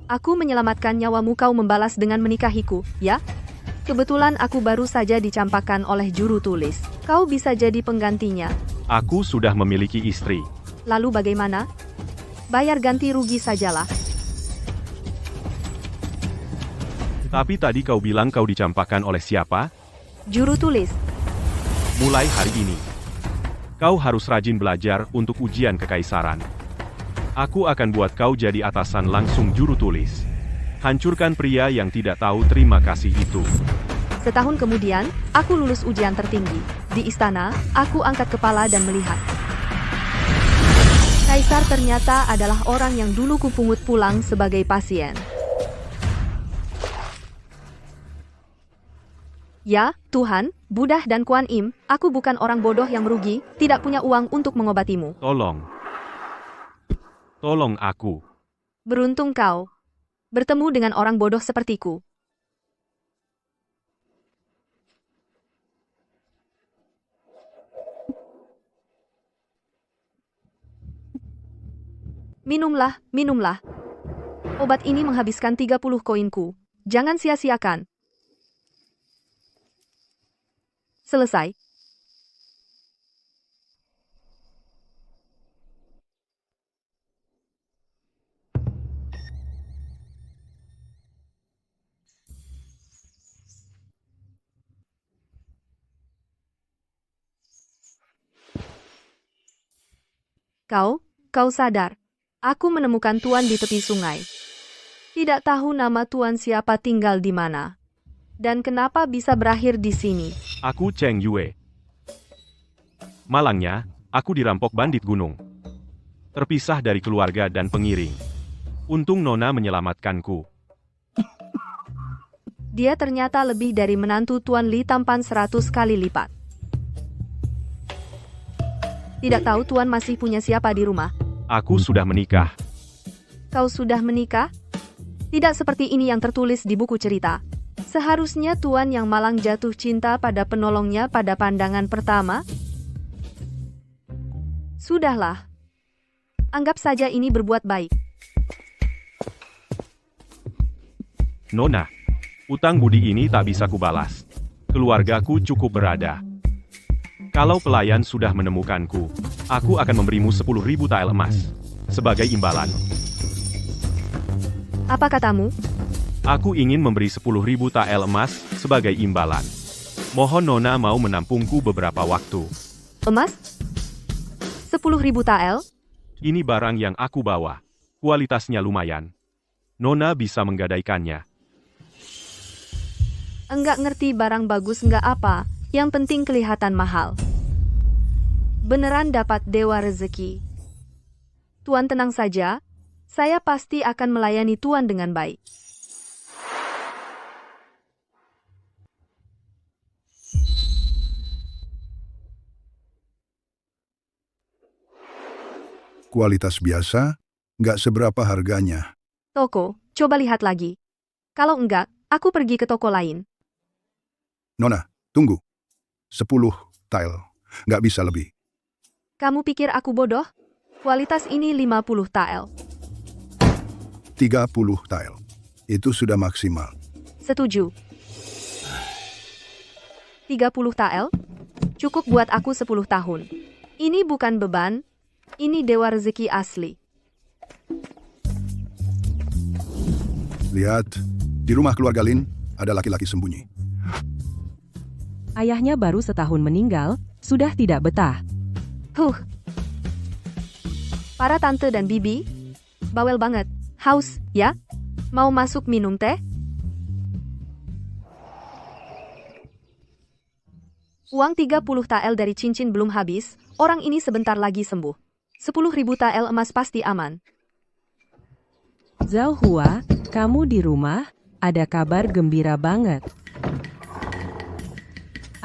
Aku menyelamatkan nyawamu, kau membalas dengan menikahiku, ya? Kebetulan aku baru saja dicampakkan oleh juru tulis. Kau bisa jadi penggantinya. Aku sudah memiliki istri. Lalu bagaimana? Bayar ganti rugi sajalah. Tapi tadi kau bilang kau dicampakkan oleh siapa? Juru tulis. Mulai hari ini, kau harus rajin belajar untuk ujian kekaisaran. Aku akan buat kau jadi atasan langsung juru tulis. Hancurkan pria yang tidak tahu terima kasih itu. Setahun kemudian, aku lulus ujian tertinggi. Di istana, aku angkat kepala dan melihat. Kaisar ternyata adalah orang yang dulu kupungut pulang sebagai pasien. Ya, Tuhan, Buddha dan Kuan Im, aku bukan orang bodoh yang merugi, tidak punya uang untuk mengobatimu. Tolong aku. Beruntung kau bertemu dengan orang bodoh sepertiku. Minumlah, minumlah. Obat ini menghabiskan 30 koinku. Jangan sia-siakan. Selesai. Kau sadar. Aku menemukan Tuan di tepi sungai. Tidak tahu nama Tuan siapa, tinggal di mana. Dan kenapa bisa berakhir di sini. Aku Cheng Yue. Malangnya, aku dirampok bandit gunung. Terpisah dari keluarga dan pengiring. Untung Nona menyelamatkanku. Dia ternyata lebih dari menantu Tuan Li tampan 100 kali lipat. Tidak tahu Tuan masih punya siapa di rumah. Aku sudah menikah. Kau sudah menikah? Tidak seperti ini yang tertulis di buku cerita. Seharusnya Tuan yang malang jatuh cinta pada penolongnya pada pandangan pertama. Sudahlah. Anggap saja ini berbuat baik. Nona, utang budi ini tak bisa kubalas. Keluargaku cukup berada. Kalau pelayan sudah menemukanku, aku akan memberimu 10.000 tael emas sebagai imbalan. Apa katamu? Aku ingin memberi 10.000 tael emas sebagai imbalan. Mohon Nona mau menampungku beberapa waktu. Emas? 10.000 tael? Ini barang yang aku bawa. Kualitasnya lumayan. Nona bisa menggadaikannya. Enggak ngerti barang bagus enggak apa, yang penting kelihatan mahal. Beneran dapat dewa rezeki. Tuan tenang saja, saya pasti akan melayani Tuan dengan baik. Kualitas biasa, nggak seberapa harganya. Toko, coba lihat lagi. Kalau enggak, aku pergi ke toko lain. Nona, tunggu. 10 tael, nggak bisa lebih. Kamu pikir aku bodoh? Kualitas ini 50 tael. 30 tael. Itu sudah maksimal. Setuju. 30 tael? Cukup buat aku 10 tahun. Ini bukan beban, ini dewa rezeki asli. Lihat, di rumah keluarga Lin, ada laki-laki sembunyi. Ayahnya baru setahun meninggal, sudah tidak betah. Para tante dan bibi, bawel banget. Haus, ya? Mau masuk minum teh? Uang 30 tael dari cincin belum habis, orang ini sebentar lagi sembuh. 10.000 tael emas pasti aman. Zhao Hua, kamu di rumah? Ada kabar gembira banget.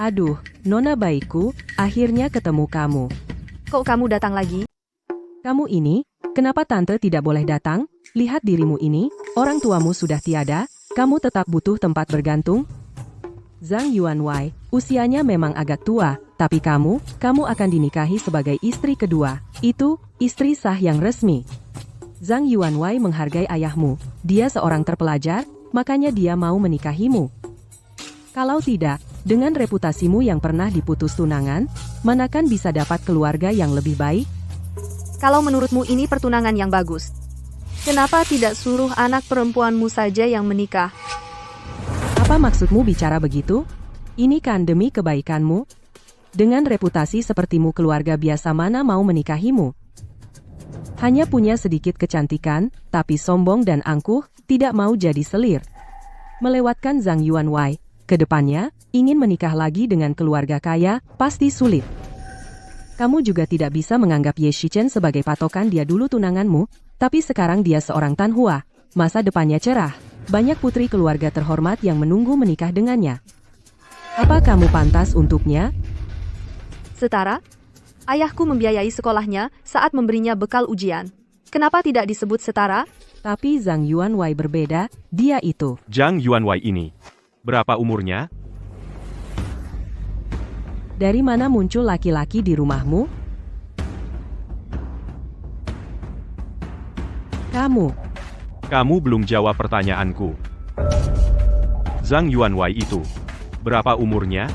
Aduh, Nona baikku, akhirnya ketemu kamu. Kok kamu datang lagi? Kamu ini, kenapa tante tidak boleh datang? Lihat dirimu ini, orang tuamu sudah tiada, kamu tetap butuh tempat bergantung? Zhang Yuanwei, usianya memang agak tua, tapi kamu akan dinikahi sebagai istri kedua. Itu, istri sah yang resmi. Zhang Yuanwei menghargai ayahmu. Dia seorang terpelajar, makanya dia mau menikahimu. Kalau tidak, dengan reputasimu yang pernah diputus tunangan, manakan bisa dapat keluarga yang lebih baik? Kalau menurutmu ini pertunangan yang bagus, kenapa tidak suruh anak perempuanmu saja yang menikah? Apa maksudmu bicara begitu? Ini kan demi kebaikanmu. Dengan reputasi sepertimu keluarga biasa mana mau menikahimu? Hanya punya sedikit kecantikan, tapi sombong dan angkuh, tidak mau jadi selir. Melewatkan Zhang Yuanwei, ke depannya, ingin menikah lagi dengan keluarga kaya, pasti sulit. Kamu juga tidak bisa menganggap Ye Shichen sebagai patokan dia dulu tunanganmu, tapi sekarang dia seorang Tanhua, masa depannya cerah. Banyak putri keluarga terhormat yang menunggu menikah dengannya. Apa kamu pantas untuknya? Setara, ayahku membiayai sekolahnya saat memberinya bekal ujian. Kenapa tidak disebut setara? Tapi Zhang Yuanwei berbeda, dia itu. Zhang Yuanwei ini, berapa umurnya? Dari mana muncul laki-laki di rumahmu? Kamu belum jawab pertanyaanku. Zhang Yuanwei itu, berapa umurnya?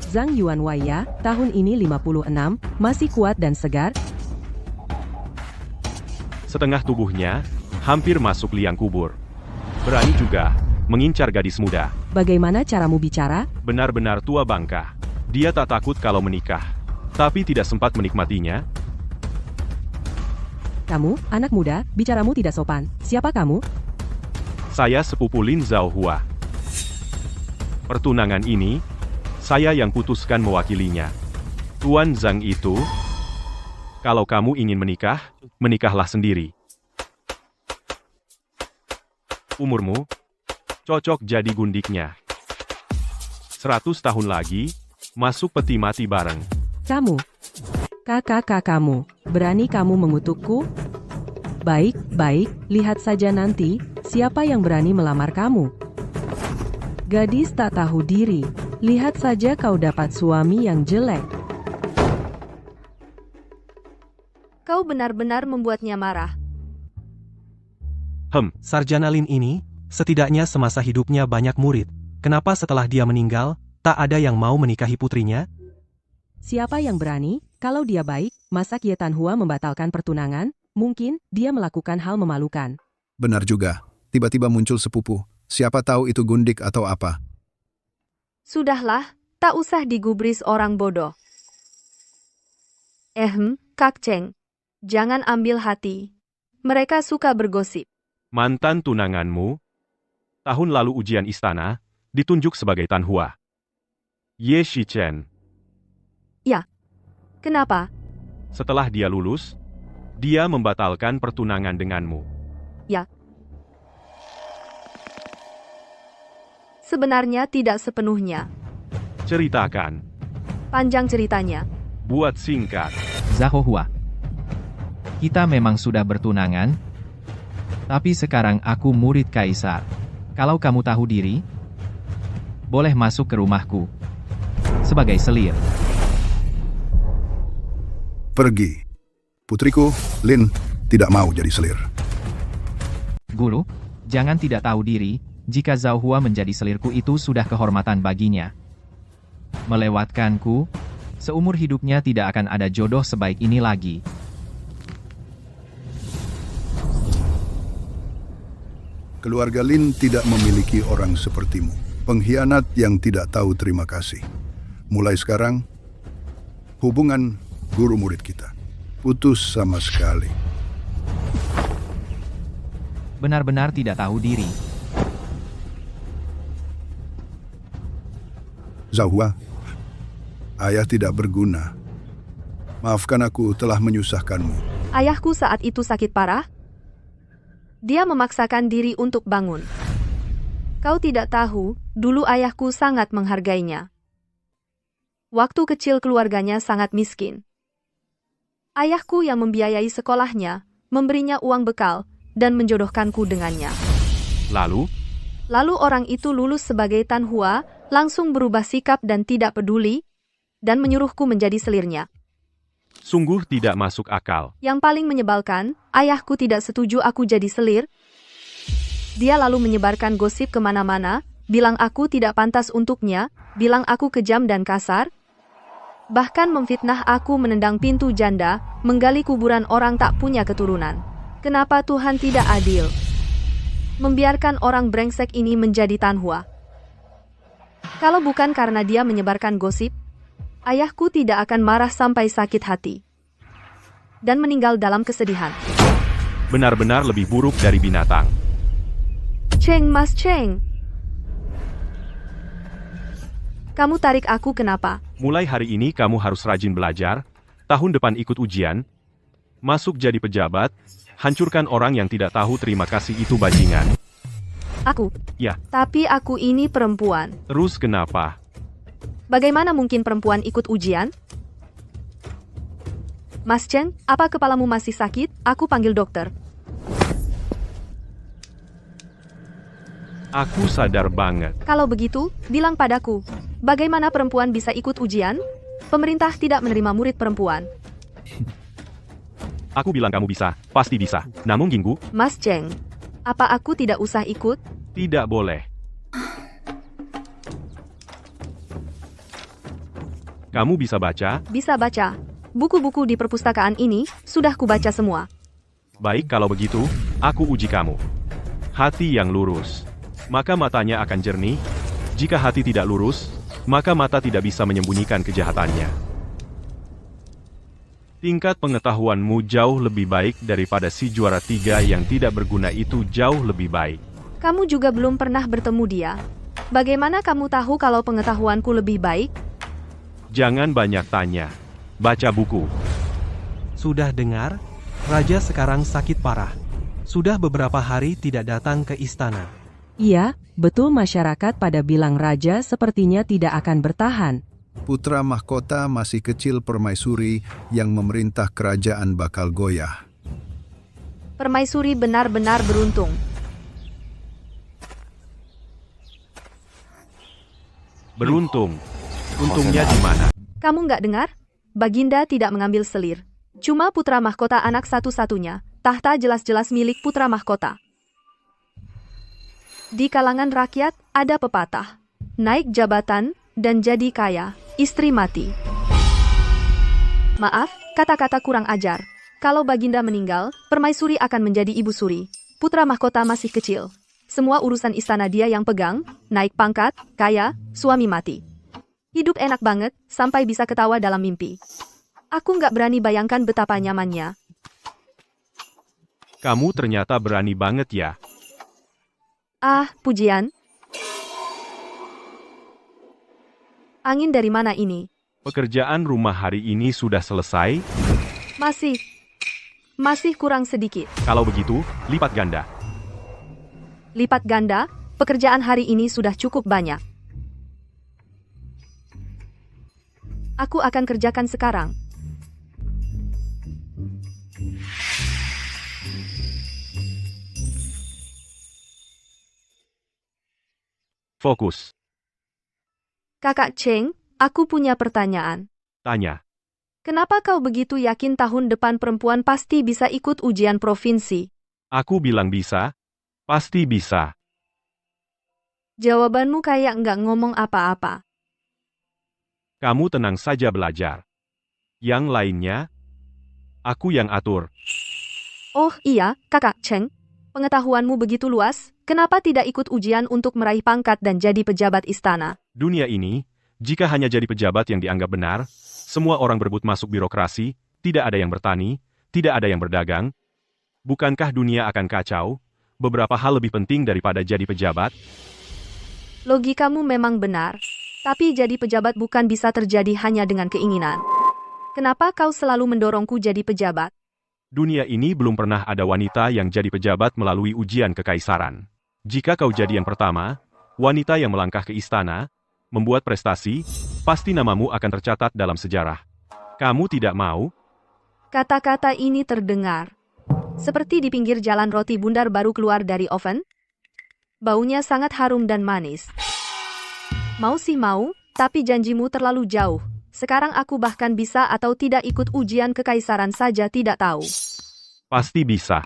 Zhang Yuanwei ya, tahun ini 56, masih kuat dan segar. Setengah tubuhnya, hampir masuk liang kubur. Berani juga, mengincar gadis muda. Bagaimana caramu bicara? Benar-benar tua bangka. Dia tak takut kalau menikah, tapi tidak sempat menikmatinya. Kamu, anak muda, bicaramu tidak sopan. Siapa kamu? Saya sepupu Lin Zhaohua. Pertunangan ini, saya yang putuskan mewakilinya. Tuan Zhang itu, kalau kamu ingin menikah, menikahlah sendiri. Umurmu, cocok jadi gundiknya. 100 tahun lagi, masuk peti mati bareng. Kamu, kakak-kakakmu, berani kamu mengutukku? Baik, lihat saja nanti, siapa yang berani melamar kamu. Gadis tak tahu diri, lihat saja kau dapat suami yang jelek. Kau benar-benar membuatnya marah. Sarjana Lin ini, setidaknya semasa hidupnya banyak murid. Kenapa setelah dia meninggal, tak ada yang mau menikahi putrinya? Siapa yang berani? Kalau dia baik, masa Ye Tanhua membatalkan pertunangan? Mungkin, dia melakukan hal memalukan. Benar juga, tiba-tiba muncul sepupu. Siapa tahu itu gundik atau apa. Sudahlah, tak usah digubris orang bodoh. Kak Cheng, jangan ambil hati. Mereka suka bergosip. Mantan tunanganmu, tahun lalu ujian istana, ditunjuk sebagai Tanhua. Ye Shichen. Ya, kenapa? Setelah dia lulus, dia membatalkan pertunangan denganmu. Ya. Sebenarnya tidak sepenuhnya. Ceritakan. Panjang ceritanya. Buat singkat. Zhaohua. Kita memang sudah bertunangan, tapi sekarang aku murid kaisar. Kalau kamu tahu diri, boleh masuk ke rumahku. Sebagai selir. Pergi. Putriku, Lin, tidak mau jadi selir. Guru, jangan tidak tahu diri. Jika Zhaohua menjadi selirku itu sudah kehormatan baginya. Melewatkanku, seumur hidupnya tidak akan ada jodoh sebaik ini lagi. Keluarga Lin tidak memiliki orang sepertimu. Pengkhianat yang tidak tahu terima kasih. Mulai sekarang, hubungan guru murid kita putus sama sekali. Benar-benar tidak tahu diri. Zhaohua, ayah tidak berguna. Maafkan aku telah menyusahkanmu. Ayahku saat itu sakit parah. Dia memaksakan diri untuk bangun. Kau tidak tahu, dulu ayahku sangat menghargainya. Waktu kecil keluarganya sangat miskin. Ayahku yang membiayai sekolahnya, memberinya uang bekal, dan menjodohkanku dengannya. Lalu orang itu lulus sebagai Tanhua, langsung berubah sikap dan tidak peduli, dan menyuruhku menjadi selirnya. Sungguh tidak masuk akal. Yang paling menyebalkan, ayahku tidak setuju aku jadi selir. Dia lalu menyebarkan gosip kemana-mana, bilang aku tidak pantas untuknya, bilang aku kejam dan kasar. Bahkan memfitnah aku menendang pintu janda, menggali kuburan orang tak punya keturunan. Kenapa Tuhan tidak adil? Membiarkan orang brengsek ini menjadi tanhua. Kalau bukan karena dia menyebarkan gosip, ayahku tidak akan marah sampai sakit hati dan meninggal dalam kesedihan. Benar-benar lebih buruk dari binatang. Cheng, Mas Cheng. Kamu tarik aku kenapa? Mulai hari ini kamu harus rajin belajar, tahun depan ikut ujian, masuk jadi pejabat, hancurkan orang yang tidak tahu terima kasih itu bajingan. Aku? Ya. Tapi aku ini perempuan. Terus kenapa? Bagaimana mungkin perempuan ikut ujian? Mas Cheng, apa kepalamu masih sakit? Aku panggil dokter. Aku sadar banget. Kalau begitu, bilang padaku, bagaimana perempuan bisa ikut ujian? Pemerintah tidak menerima murid perempuan. Aku bilang kamu bisa, pasti bisa. Namun Ginggu, Mas Cheng, apa aku tidak usah ikut? tidak boleh. Kamu bisa baca? Bisa baca. Buku-buku di perpustakaan ini, sudah kubaca semua. Baik kalau begitu, aku uji kamu. Hati yang lurus, maka matanya akan jernih. Jika hati tidak lurus, maka mata tidak bisa menyembunyikan kejahatannya. Tingkat pengetahuanmu jauh lebih baik daripada si juara 3 yang tidak berguna itu jauh lebih baik. Kamu juga belum pernah bertemu dia. Bagaimana kamu tahu kalau pengetahuanku lebih baik? Jangan banyak tanya. Baca buku. Sudah dengar? Raja sekarang sakit parah. Sudah beberapa hari tidak datang ke istana. Iya, betul masyarakat pada bilang raja sepertinya tidak akan bertahan. Putra mahkota masih kecil permaisuri yang memerintah kerajaan bakal goyah. Permaisuri benar-benar beruntung. Beruntung. Untungnya di mana? Kamu nggak dengar? Baginda tidak mengambil selir. Cuma putra mahkota anak satu-satunya. Tahta jelas-jelas milik putra mahkota. Di kalangan rakyat, ada pepatah. Naik jabatan, dan jadi kaya, istri mati. Maaf, kata-kata kurang ajar. Kalau Baginda meninggal, permaisuri akan menjadi ibu suri. Putra mahkota masih kecil. Semua urusan istana dia yang pegang, naik pangkat, kaya, suami mati. Hidup enak banget, sampai bisa ketawa dalam mimpi. Aku nggak berani bayangkan betapa nyamannya. Kamu ternyata berani banget ya. Ah, pujian. Angin dari mana ini? Pekerjaan rumah hari ini sudah selesai. Masih kurang sedikit. Kalau begitu, lipat ganda. Lipat ganda, pekerjaan hari ini sudah cukup banyak. Aku akan kerjakan sekarang. Fokus. Kakak Cheng, aku punya pertanyaan. Tanya. Kenapa kau begitu yakin tahun depan perempuan pasti bisa ikut ujian provinsi? Aku bilang bisa. Pasti bisa. Jawabanmu kayak nggak ngomong apa-apa. Kamu tenang saja belajar. Yang lainnya, aku yang atur. Oh iya, Kakak Cheng. Pengetahuanmu begitu luas, kenapa tidak ikut ujian untuk meraih pangkat dan jadi pejabat istana? Dunia ini, jika hanya jadi pejabat yang dianggap benar, semua orang berebut masuk birokrasi, tidak ada yang bertani, tidak ada yang berdagang. Bukankah dunia akan kacau? Beberapa hal lebih penting daripada jadi pejabat. Logikamu memang benar. Tapi jadi pejabat bukan bisa terjadi hanya dengan keinginan. Kenapa kau selalu mendorongku jadi pejabat? Dunia ini belum pernah ada wanita yang jadi pejabat melalui ujian kekaisaran. Jika kau jadi yang pertama, wanita yang melangkah ke istana, membuat prestasi, pasti namamu akan tercatat dalam sejarah. Kamu tidak mau? Kata-kata ini terdengar seperti di pinggir jalan roti bundar baru keluar dari oven. Baunya sangat harum dan manis. Mau sih mau, tapi janjimu terlalu jauh. Sekarang aku bahkan bisa atau tidak ikut ujian kekaisaran saja tidak tahu. Pasti bisa.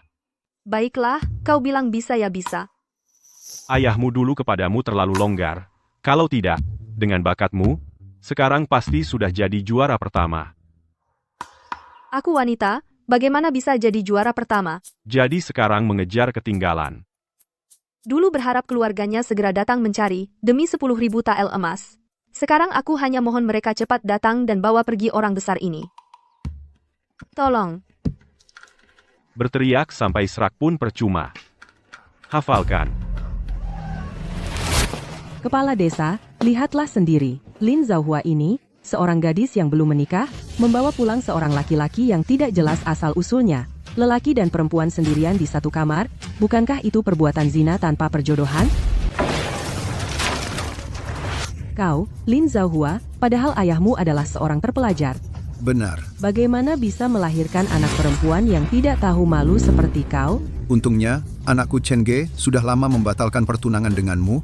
Baiklah, kau bilang bisa ya bisa. Ayahmu dulu kepadamu terlalu longgar. Kalau tidak, dengan bakatmu, sekarang pasti sudah jadi juara pertama. Aku wanita, bagaimana bisa jadi juara pertama? Jadi sekarang mengejar ketinggalan. Dulu berharap keluarganya segera datang mencari, demi 10.000 tael emas. Sekarang aku hanya mohon mereka cepat datang dan bawa pergi orang besar ini. Tolong. Berteriak sampai serak pun percuma. Hafalkan. Kepala desa, lihatlah sendiri, Lin Zhaohua ini, seorang gadis yang belum menikah, membawa pulang seorang laki-laki yang tidak jelas asal-usulnya. Lelaki dan perempuan sendirian di satu kamar, bukankah itu perbuatan zina tanpa perjodohan? Kau, Lin Zhaohua, padahal ayahmu adalah seorang terpelajar. Benar. Bagaimana bisa melahirkan anak perempuan yang tidak tahu malu seperti kau? Untungnya, anakku Chen Ge sudah lama membatalkan pertunangan denganmu.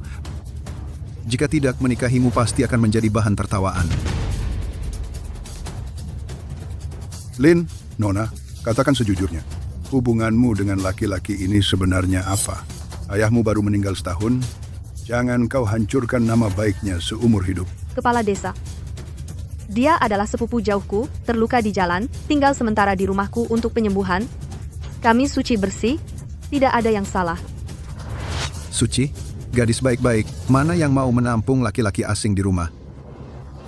Jika tidak, menikahimu pasti akan menjadi bahan tertawaan. Lin, Nona, katakan sejujurnya. Hubunganmu dengan laki-laki ini sebenarnya apa? Ayahmu baru meninggal setahun. Jangan kau hancurkan nama baiknya seumur hidup. Kepala desa. Dia adalah sepupu jauhku, terluka di jalan, tinggal sementara di rumahku untuk penyembuhan. Kami suci bersih, tidak ada yang salah. Suci, gadis baik-baik, mana yang mau menampung laki-laki asing di rumah?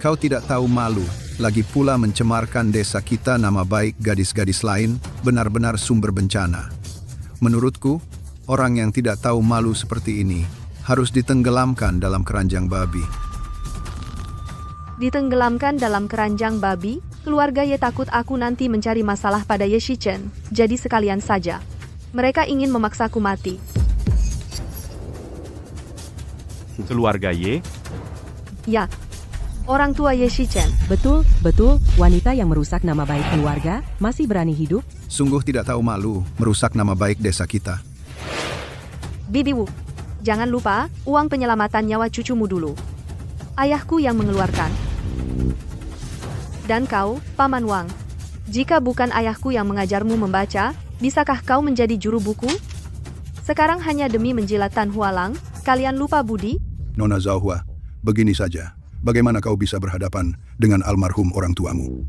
Kau tidak tahu malu, lagi pula mencemarkan desa kita. Nama baik gadis-gadis lain benar-benar sumber bencana. Menurutku, orang yang tidak tahu malu seperti ini harus ditenggelamkan dalam keranjang babi. Ditenggelamkan dalam keranjang babi, keluarga Ye takut aku nanti mencari masalah pada Ye Shichen, jadi sekalian saja. Mereka ingin memaksaku mati. Keluarga Ye, Ya, orang tua Ye Shichen. Betul, wanita yang merusak nama baik keluarga, masih berani hidup? Sungguh tidak tahu malu merusak nama baik desa kita. Bibi Wu, jangan lupa uang penyelamatan nyawa cucumu dulu. Ayahku yang mengeluarkan. Dan kau, Paman Wang, jika bukan ayahku yang mengajarmu membaca, bisakah kau menjadi juru buku? Sekarang hanya demi menjilat Tan Hualang, kalian lupa budi? Nona Zhaohua, begini saja. Bagaimana kau bisa berhadapan dengan almarhum orang tuamu?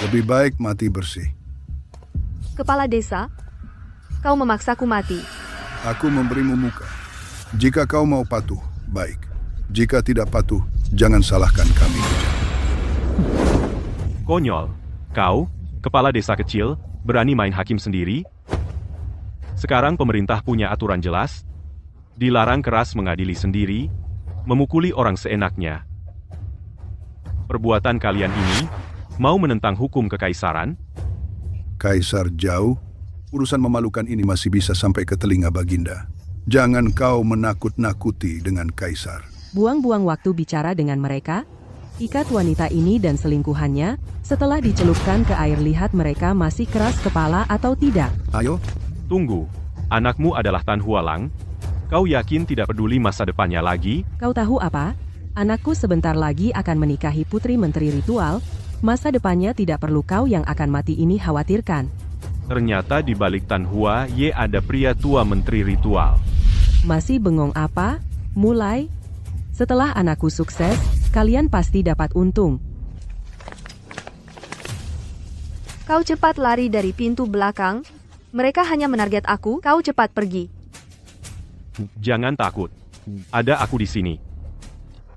Lebih baik mati bersih. Kepala desa, kau memaksaku mati. Aku memberimu muka. Jika kau mau patuh, baik. Jika tidak patuh, jangan salahkan kami. konyol. Kau, kepala desa kecil, berani main hakim sendiri? Sekarang pemerintah punya aturan jelas. Dilarang keras mengadili sendiri, memukuli orang seenaknya. Perbuatan kalian ini mau menentang hukum kekaisaran? Kaisar jauh, urusan memalukan ini masih bisa sampai ke telinga Baginda. Jangan kau menakut-nakuti dengan kaisar. Buang-buang waktu bicara dengan mereka. Ikat wanita ini dan selingkuhannya, setelah dicelupkan ke air lihat mereka masih keras kepala atau tidak. Ayo, Tunggu, anakmu adalah Tan Hualang? Kau yakin tidak peduli masa depannya lagi? Kau tahu apa? Anakku sebentar lagi akan menikahi putri menteri ritual. Masa depannya tidak perlu kau yang akan mati ini khawatirkan. Ternyata di balik Tan Hua Ye ada pria tua menteri ritual. Masih bengong apa? Mulai. Setelah anakku sukses, kalian pasti dapat untung. Kau cepat lari dari pintu belakang. Mereka hanya menarget aku, kau cepat pergi. Jangan takut. Ada aku di sini.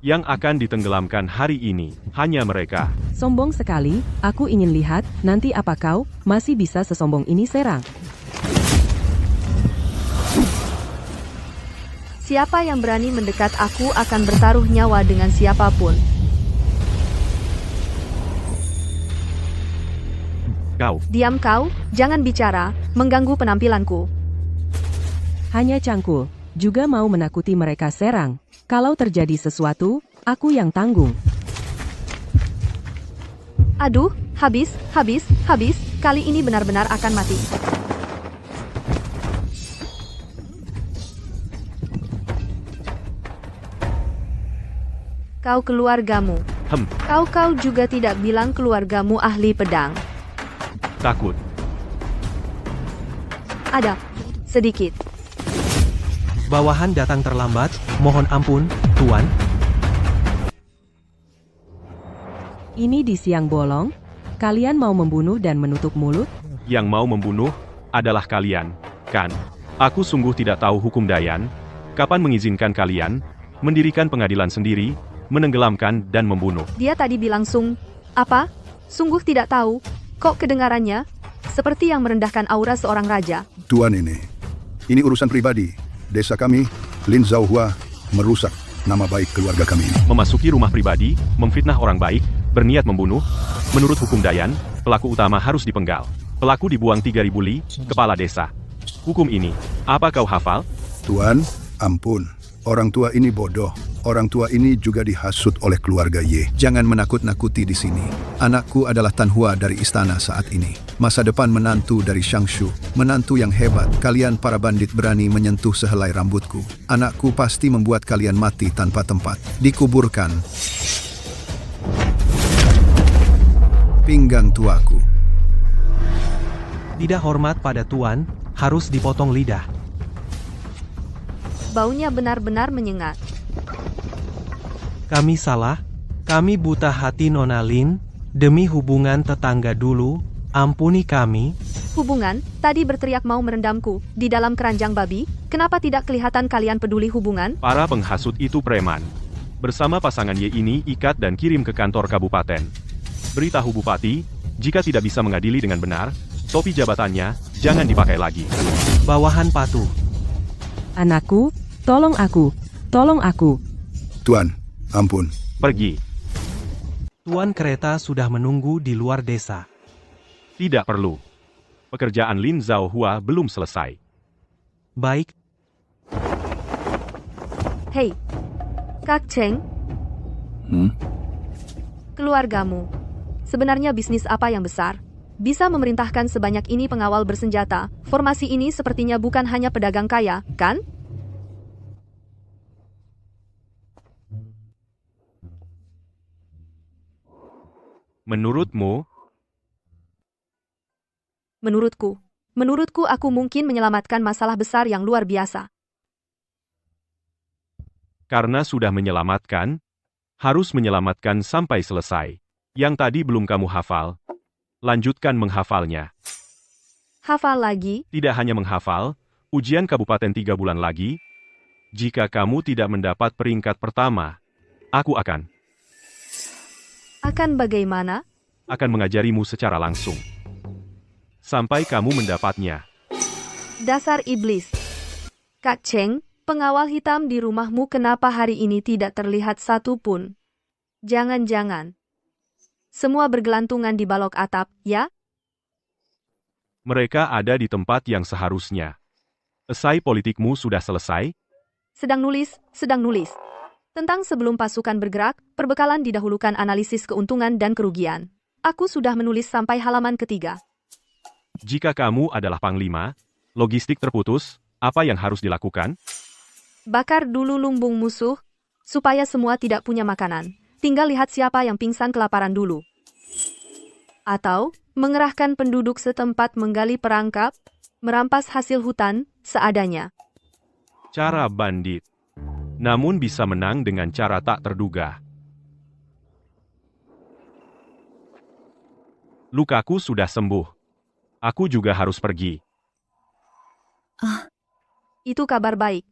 Yang akan ditenggelamkan hari ini, hanya mereka. Sombong sekali, aku ingin lihat, nanti apa kau, masih bisa sesombong ini serang. Siapa yang berani mendekat aku akan bertaruh nyawa dengan siapapun. Kau, Diam kau, jangan bicara, mengganggu penampilanku. Hanya cangkul, juga mau menakuti mereka serang. Kalau terjadi sesuatu, aku yang tanggung. Aduh, habis, kali ini benar-benar akan mati. Kau keluargamu. Kau juga tidak bilang keluargamu ahli pedang. Takut. Ada. Sedikit. Bawahan datang terlambat, mohon ampun, Tuan. Ini di siang bolong? Kalian mau membunuh dan menutup mulut? Yang mau membunuh adalah kalian, kan? Aku sungguh tidak tahu hukum Dayan. Kapan mengizinkan kalian mendirikan pengadilan sendiri, menenggelamkan dan membunuh? Dia tadi bilang apa? Sungguh tidak tahu. Kok kedengarannya seperti yang merendahkan aura seorang raja. Tuan ini urusan pribadi. Desa kami, Lin Zhaohua, merusak nama baik keluarga kami ini. Memasuki rumah pribadi, memfitnah orang baik, berniat membunuh. Menurut hukum Dayan, pelaku utama harus dipenggal. Pelaku dibuang 3.000 li, kepala desa. Hukum ini, apa kau hafal? Tuan, ampun. Orang tua ini bodoh. Orang tua ini juga dihasut oleh keluarga Ye. Jangan menakut-nakuti di sini. Anakku adalah Tan Hua dari istana saat ini. Masa depan menantu dari Shangshu. Menantu yang hebat. Kalian para bandit berani menyentuh sehelai rambutku. Anakku pasti membuat kalian mati tanpa tempat. Dikuburkan. Pinggang tuaku. Tidak hormat pada Tuan, harus dipotong lidah. Baunya benar-benar menyengat. Kami salah, kami buta hati Nona Lin, demi hubungan tetangga dulu, ampuni kami. Hubungan, tadi berteriak mau merendamku, di dalam keranjang babi, kenapa tidak kelihatan kalian peduli hubungan? Para penghasut itu preman. Bersama pasangan Ye ini ikat dan kirim ke kantor kabupaten. Beritahu bupati, jika tidak bisa mengadili dengan benar, topi jabatannya, jangan dipakai lagi. Bawahan patuh. Anakku, tolong aku. Tolong aku. Tuan, ampun. Pergi. Tuan kereta sudah menunggu di luar desa. Tidak perlu. Pekerjaan Lin Zhaohua belum selesai. Baik, Hei, Kak Cheng, keluargamu. Sebenarnya bisnis apa yang besar? Bisa memerintahkan sebanyak ini pengawal bersenjata. Formasi ini sepertinya bukan hanya pedagang kaya, kan? Menurutmu, Menurutku aku mungkin menyelamatkan masalah besar yang luar biasa. karena sudah menyelamatkan, harus menyelamatkan sampai selesai. Yang tadi belum kamu hafal, lanjutkan menghafalnya. Hafal lagi, Tidak hanya menghafal, ujian kabupaten 3 bulan lagi. Jika kamu tidak mendapat peringkat pertama, aku akan bagaimana? mengajarimu secara langsung. Sampai kamu mendapatnya. Dasar iblis. Kak Cheng, pengawal hitam di rumahmu kenapa hari ini tidak terlihat satu pun? Jangan-jangan semua bergelantungan di balok atap, ya? Mereka ada di tempat yang seharusnya. Esai politikmu sudah selesai? Sedang nulis. Tentang sebelum pasukan bergerak, perbekalan didahulukan analisis keuntungan dan kerugian. Aku sudah menulis sampai halaman ketiga. Jika kamu adalah panglima, logistik terputus, apa yang harus dilakukan? Bakar dulu lumbung musuh, supaya semua tidak punya makanan. Tinggal lihat siapa yang pingsan kelaparan dulu. Atau, mengerahkan penduduk setempat menggali perangkap, merampas hasil hutan, seadanya. Cara bandit. Namun bisa menang dengan cara tak terduga. Lukaku sudah sembuh. Aku juga harus pergi. Itu kabar baik.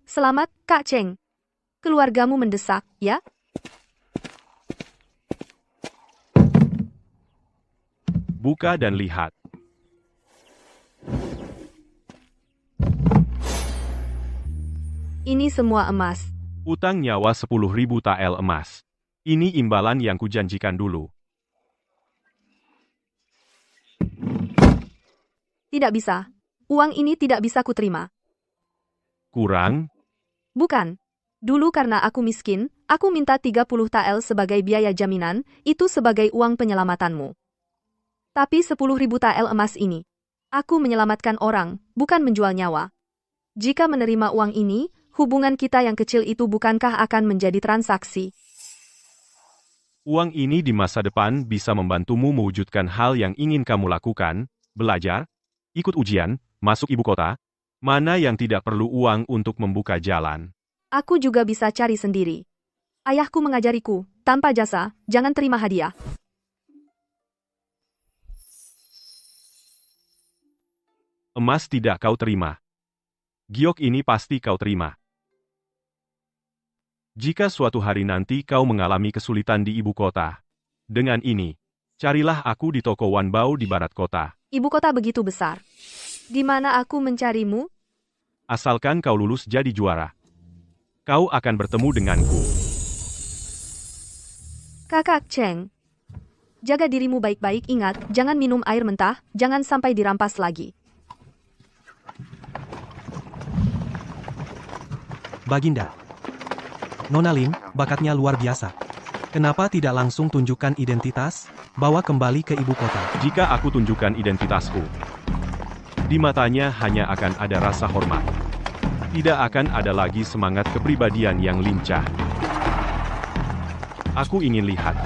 Selamat, Kak Cheng. Keluargamu mendesak, ya? Buka dan lihat. Ini semua emas. Utang nyawa 10.000 tael emas. Ini imbalan yang kujanjikan dulu. Tidak bisa. Uang ini tidak bisa kuterima. Kurang? Bukan. Dulu karena aku miskin, aku minta 30 tael sebagai biaya jaminan, itu sebagai uang penyelamatanmu. Tapi 10.000 tael emas ini, aku menyelamatkan orang, bukan menjual nyawa. Jika menerima uang ini, hubungan kita yang kecil itu bukankah akan menjadi transaksi? Uang ini di masa depan bisa membantumu mewujudkan hal yang ingin kamu lakukan, belajar, ikut ujian, masuk ibu kota, mana yang tidak perlu uang untuk membuka jalan. Aku juga bisa cari sendiri. Ayahku mengajariku, tanpa jasa, jangan terima hadiah. Emas tidak kau terima. Giok ini pasti kau terima. Jika suatu hari nanti kau mengalami kesulitan di ibu kota, dengan ini, carilah aku di toko Wanbao di barat kota. Ibu kota begitu besar. Di mana aku mencarimu? Asalkan kau lulus jadi juara, kau akan bertemu denganku. Kakak Cheng. Jaga dirimu baik-baik, ingat, jangan minum air mentah, jangan sampai dirampas lagi. Baginda. Nona Lin, bakatnya luar biasa. Kenapa tidak langsung tunjukkan identitas, bawa kembali ke ibu kota? Jika aku tunjukkan identitasku, di matanya hanya akan ada rasa hormat. Tidak akan ada lagi semangat kepribadian yang lincah. Aku ingin lihat.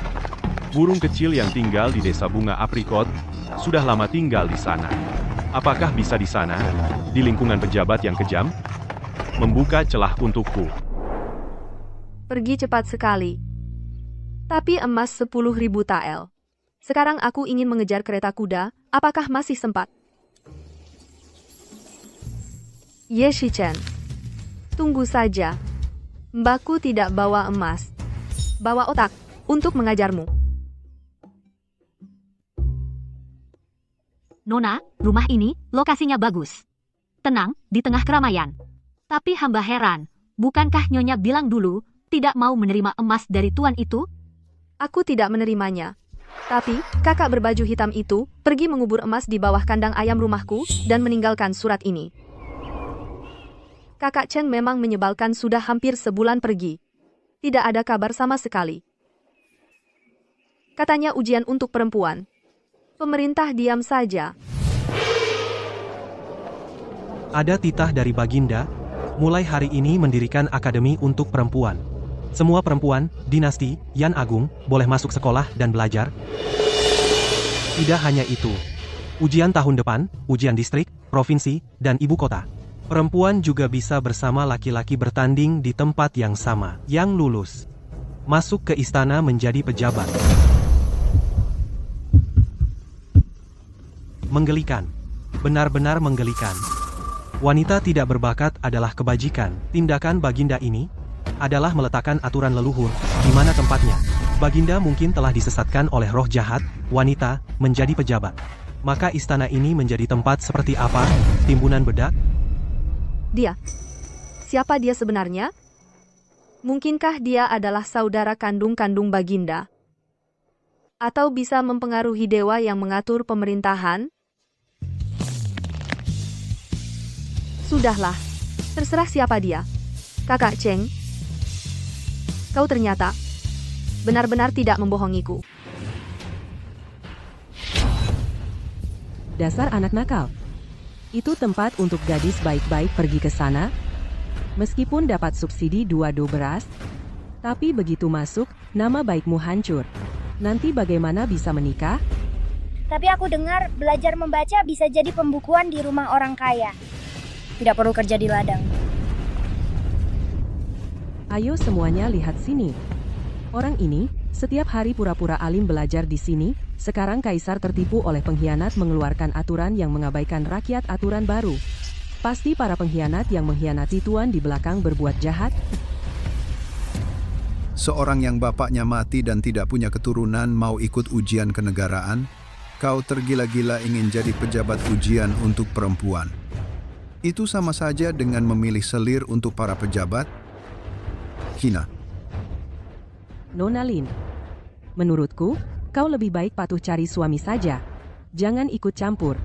Burung kecil yang tinggal di desa bunga aprikot, sudah lama tinggal di sana. Apakah bisa di sana, di lingkungan pejabat yang kejam, membuka celah untukku? Pergi cepat sekali. Tapi emas 10.000 tael. Sekarang aku ingin mengejar kereta kuda, apakah masih sempat? Ye Shichen. Tunggu saja. Mbakku tidak bawa emas. Bawa otak, untuk mengajarmu. Nona, rumah ini, lokasinya bagus. Tenang, di tengah keramaian. Tapi hamba heran, bukankah Nyonya bilang dulu, tidak mau menerima emas dari tuan itu? Aku tidak menerimanya. Tapi, kakak berbaju hitam itu, pergi mengubur emas di bawah kandang ayam rumahku, dan meninggalkan surat ini. Kakak Cheng memang menyebalkan, sudah hampir sebulan pergi. Tidak ada kabar sama sekali. Katanya ujian untuk perempuan. Pemerintah diam saja. Ada titah dari Baginda, mulai hari ini mendirikan akademi untuk perempuan. Semua perempuan, dinasti, Yan Agung, boleh masuk sekolah dan belajar. Tidak hanya itu. Ujian tahun depan, ujian distrik, provinsi, dan ibu kota. Perempuan juga bisa bersama laki-laki bertanding di tempat yang sama. Yang lulus, masuk ke istana menjadi pejabat. Menggelikan. Benar-benar menggelikan. Wanita tidak berbakat adalah kebajikan. Tindakan Baginda ini adalah meletakkan aturan leluhur, di mana tempatnya. Baginda mungkin telah disesatkan oleh roh jahat, wanita, menjadi pejabat. Maka istana ini menjadi tempat seperti apa? Timbunan bedak? Dia. Siapa dia sebenarnya? Mungkinkah dia adalah saudara kandung-kandung Baginda? Atau bisa mempengaruhi dewa yang mengatur pemerintahan? Sudahlah. Terserah siapa dia. Kakak Cheng, kau ternyata benar-benar tidak membohongiku. Dasar anak nakal. Itu tempat untuk gadis baik-baik pergi ke sana. Meskipun dapat subsidi 2 do beras, tapi begitu masuk, nama baikmu hancur. Nanti bagaimana bisa menikah? Tapi aku dengar belajar membaca bisa jadi pembukuan di rumah orang kaya. Tidak perlu kerja di ladang. Ayo semuanya lihat sini. Orang ini, setiap hari pura-pura alim belajar di sini, sekarang kaisar tertipu oleh pengkhianat mengeluarkan aturan yang mengabaikan rakyat aturan baru. Pasti para pengkhianat yang mengkhianati tuan di belakang berbuat jahat. Seorang yang bapaknya mati dan tidak punya keturunan mau ikut ujian kenegaraan, kau tergila-gila ingin jadi pejabat ujian untuk perempuan. Itu sama saja dengan memilih selir untuk para pejabat. Hina. Nona Lin, menurutku, kau lebih baik patuh cari suami saja. Jangan ikut campur.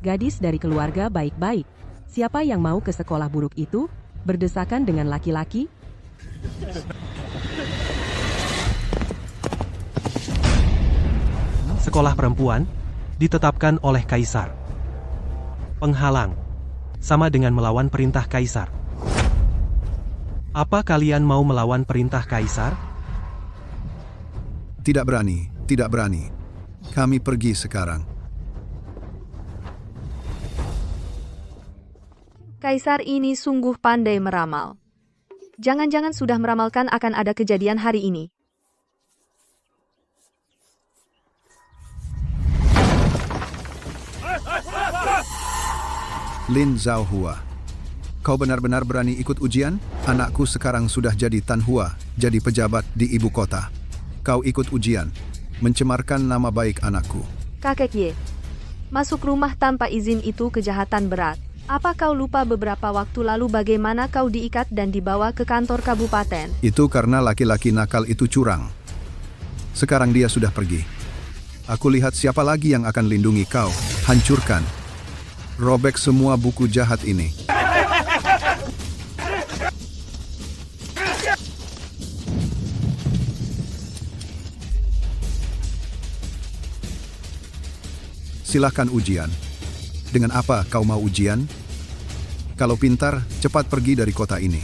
Gadis dari keluarga baik-baik. Siapa yang mau ke sekolah buruk itu, berdesakan dengan laki-laki? Sekolah perempuan ditetapkan oleh kaisar. Penghalang sama dengan melawan perintah kaisar. Apa kalian mau melawan perintah kaisar? Tidak berani, tidak berani. Kami pergi sekarang. Kaisar ini sungguh pandai meramal. Jangan-jangan sudah meramalkan akan ada kejadian hari ini. Lin Zhaohua, kau benar-benar berani ikut ujian? Anakku sekarang sudah jadi Tan Hua, jadi pejabat di ibu kota. Kau ikut ujian, mencemarkan nama baik anakku. Kakek Ye, masuk rumah tanpa izin itu kejahatan berat. Apa kau lupa beberapa waktu lalu bagaimana kau diikat dan dibawa ke kantor kabupaten? Itu karena laki-laki nakal itu curang. Sekarang dia sudah pergi. Aku lihat siapa lagi yang akan lindungi kau. Hancurkan. Robek semua buku jahat ini. Silahkan ujian. Dengan apa kau mau ujian? Kalau pintar, cepat pergi dari kota ini.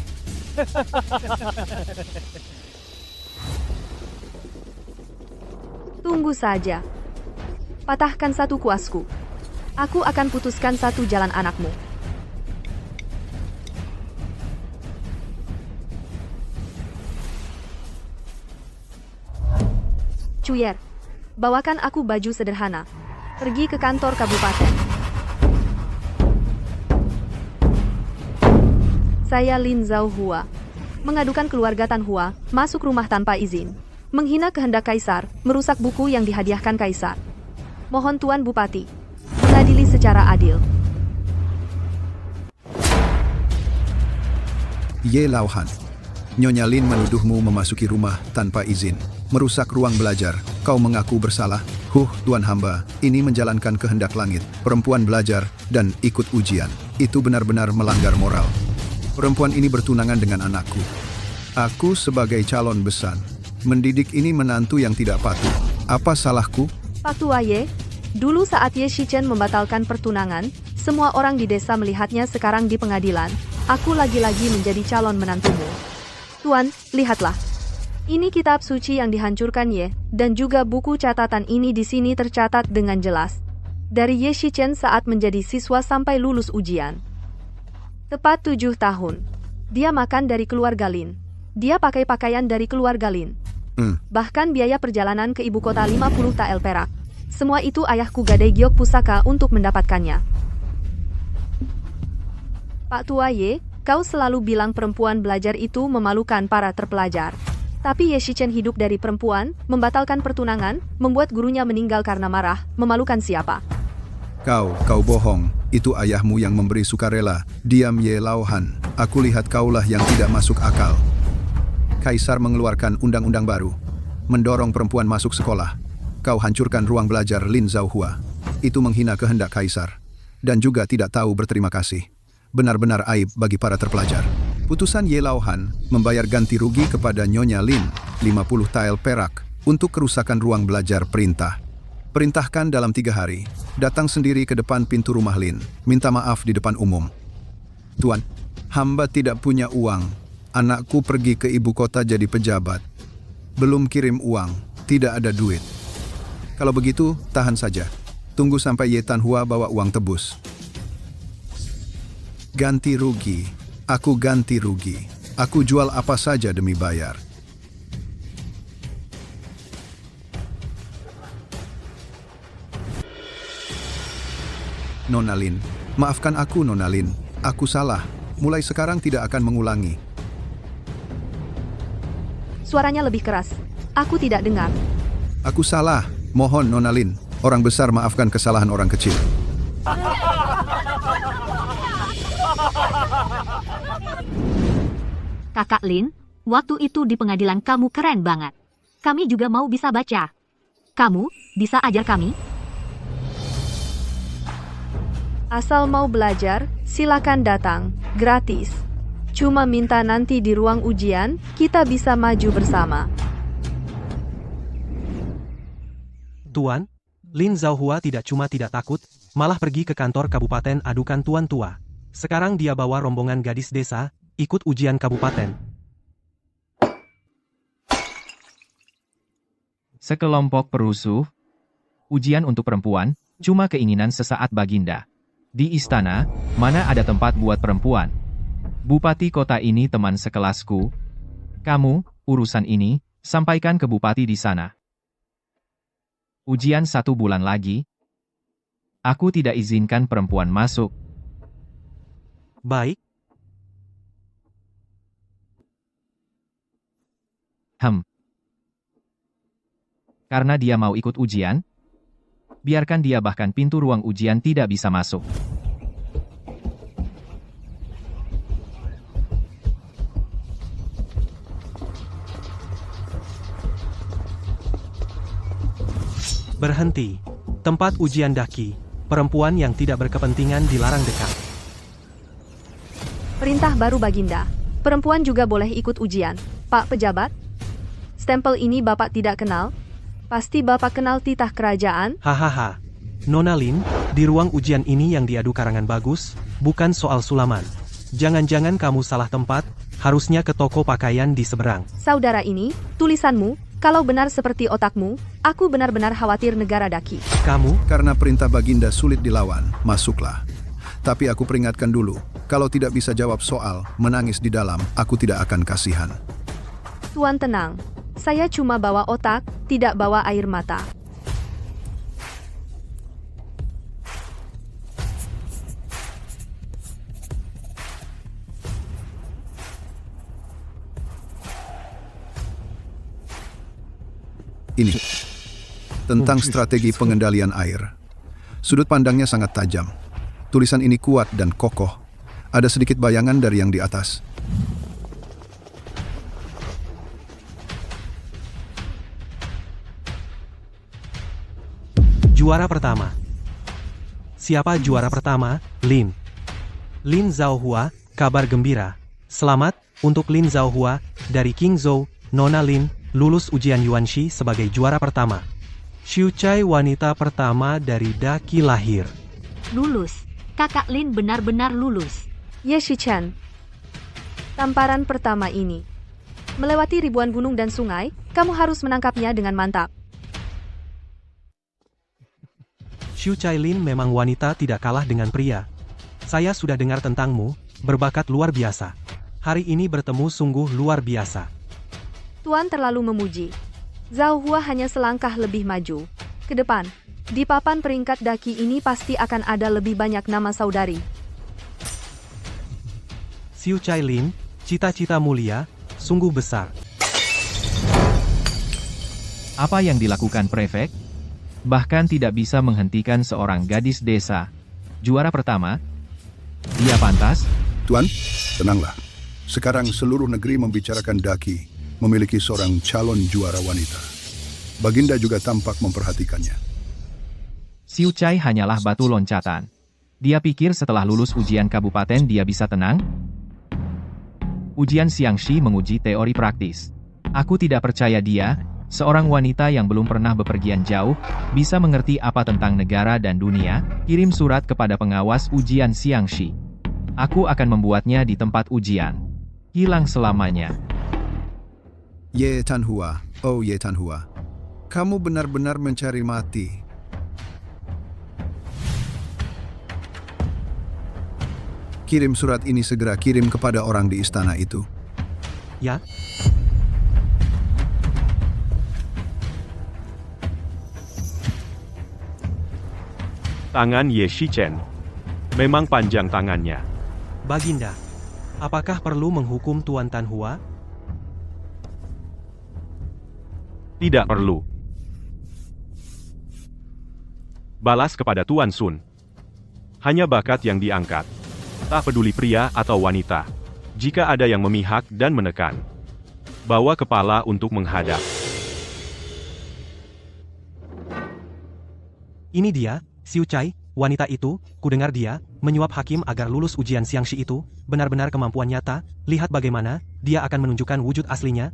Tunggu saja. Patahkan satu kuasku. Aku akan putuskan satu jalan anakmu. Cuyer, bawakan aku baju sederhana. Pergi ke kantor kabupaten. Saya Lin Zhaohua. Mengadukan keluarga Tan Hua, masuk rumah tanpa izin. Menghina kehendak kaisar, merusak buku yang dihadiahkan kaisar. Mohon Tuan Bupati, mengadili secara adil. Ye Lauhan, Nyonya Lin menuduhmu memasuki rumah tanpa izin, merusak ruang belajar. Kau mengaku bersalah? Tuan hamba, ini menjalankan kehendak langit. Perempuan belajar dan ikut ujian. Itu benar-benar melanggar moral. Perempuan ini bertunangan dengan anakku. Aku sebagai calon besan, mendidik ini menantu yang tidak patuh. Apa salahku? Pak Tua Ye, dulu saat Ye Shichen membatalkan pertunangan, semua orang di desa melihatnya sekarang di pengadilan. Aku lagi-lagi menjadi calon menantumu. Tuan, lihatlah. Ini kitab suci yang dihancurkan Ye, dan juga buku catatan ini di sini tercatat dengan jelas. Dari Ye Shichen saat menjadi siswa sampai lulus ujian. Tepat 7 tahun. Dia makan dari keluarga Lin. Dia pakai pakaian dari keluarga Lin. Bahkan biaya perjalanan ke ibu kota 50 tael perak. Semua itu ayahku gadai giok pusaka untuk mendapatkannya. Pak Tua Ye, kau selalu bilang perempuan belajar itu memalukan para terpelajar. Tapi Ye Shichen hidup dari perempuan, membatalkan pertunangan, membuat gurunya meninggal karena marah, memalukan siapa? Kau bohong. Itu ayahmu yang memberi sukarela. Diam Ye Lauhan. Aku lihat kaulah yang tidak masuk akal. Kaisar mengeluarkan undang-undang baru, mendorong perempuan masuk sekolah. Kau hancurkan ruang belajar Lin Zhaohua. Itu menghina kehendak kaisar. Dan juga tidak tahu berterima kasih. Benar-benar aib bagi para terpelajar. Putusan Ye Lauhan membayar ganti rugi kepada Nyonya Lin 50 tael perak untuk kerusakan ruang belajar perintah. Perintahkan dalam 3 hari, datang sendiri ke depan pintu rumah Lin, minta maaf di depan umum. Tuan, hamba tidak punya uang. Anakku pergi ke ibu kota jadi pejabat. Belum kirim uang, tidak ada duit. Kalau begitu, tahan saja. Tunggu sampai Ye Tan Hua bawa uang tebus. Ganti rugi. Aku ganti rugi. Aku jual apa saja demi bayar. Nona Lin, maafkan aku Nona Lin. Aku salah. Mulai sekarang tidak akan mengulangi. Suaranya lebih keras. Aku tidak dengar. Aku salah. Mohon Nona Lin. Orang besar maafkan kesalahan orang kecil. Kakak Lin, waktu itu di pengadilan kamu keren banget. Kami juga mau bisa baca. Kamu bisa ajar kami? Asal mau belajar, silakan datang, gratis. Cuma minta nanti di ruang ujian, kita bisa maju bersama. Tuan, Lin Zhaohua tidak cuma tidak takut, malah pergi ke kantor kabupaten adukan Tuan Tua. Sekarang dia bawa rombongan gadis desa, ikut ujian kabupaten. Sekelompok perusuh. Ujian untuk perempuan, cuma keinginan sesaat Baginda. Di istana, mana ada tempat buat perempuan? Bupati kota ini teman sekelasku. Kamu, urusan ini, sampaikan ke bupati di sana. Ujian 1 bulan lagi. Aku tidak izinkan perempuan masuk. Baik, Karena dia mau ikut ujian, biarkan dia, bahkan pintu ruang ujian tidak bisa masuk. berhenti. Tempat ujian daki. Perempuan yang tidak berkepentingan dilarang dekat. Perintah baru Baginda. Perempuan juga boleh ikut ujian. Pak pejabat, stempel ini Bapak tidak kenal? Pasti Bapak kenal titah kerajaan? Hahaha. Nona Lin, di ruang ujian ini yang diadu karangan bagus, bukan soal sulaman. Jangan-jangan kamu salah tempat, harusnya ke toko pakaian di seberang. Saudara ini, tulisanmu, kalau benar seperti otakmu, aku benar-benar khawatir negara daki. Kamu, Karena perintah Baginda sulit dilawan, masuklah. Tapi aku peringatkan dulu, kalau tidak bisa jawab soal, menangis di dalam, aku tidak akan kasihan. Tuan tenang, saya cuma bawa otak, tidak bawa air mata. Ini tentang strategi pengendalian air. Sudut pandangnya sangat tajam. Tulisan ini kuat dan kokoh. Ada sedikit bayangan dari yang di atas. juara pertama. Siapa juara pertama? Lin. Lin Zhaohua, kabar gembira. Selamat untuk Lin Zhaohua dari King Zhou, Nona Lin, lulus ujian Yuanshi sebagai juara pertama. Xiu Chai wanita pertama dari daki lahir. Lulus. Kakak Lin benar-benar lulus. Ye Shichan. Tamparan pertama ini. Melewati ribuan gunung dan sungai, kamu harus menangkapnya dengan mantap. Xiu Chai Lin memang wanita tidak kalah dengan pria. Saya sudah dengar tentangmu, berbakat luar biasa. Hari ini bertemu sungguh luar biasa. Tuan terlalu memuji. Zhaohua hanya selangkah lebih maju. Ke depan, di papan peringkat daki ini pasti akan ada lebih banyak nama saudari. Xiu Chai Lin, cita-cita mulia, sungguh besar. Apa yang dilakukan prefek? Bahkan tidak bisa menghentikan seorang gadis desa. Juara pertama? Dia pantas? Tuan, tenanglah. Sekarang seluruh negeri membicarakan daki memiliki seorang calon juara wanita. Baginda juga tampak memperhatikannya. Xiu Chai hanyalah batu loncatan. Dia pikir setelah lulus ujian kabupaten dia bisa tenang? Ujian Xiangxi menguji teori praktis. Aku tidak percaya dia, seorang wanita yang belum pernah bepergian jauh, bisa mengerti apa tentang negara dan dunia. Kirim surat kepada pengawas ujian Xiangxi. Aku akan membuatnya di tempat ujian. Hilang selamanya. Ye Tanhua, oh Ye Tanhua, kamu benar-benar mencari mati. Kirim surat ini segera, kirim kepada orang di istana itu. Ya, Tangan Ye Shichen. Memang panjang tangannya. Baginda. Apakah perlu menghukum Tuan Tanhua? Tidak perlu. Balas kepada Tuan Sun. Hanya bakat yang diangkat. Tak peduli pria atau wanita. Jika ada yang memihak dan menekan. Bawa kepala untuk menghadap. Ini dia, Xiu Chai, wanita itu, kudengar dia, menyuap hakim agar lulus ujian Xiangxi itu, benar-benar kemampuan nyata, lihat bagaimana, dia akan menunjukkan wujud aslinya.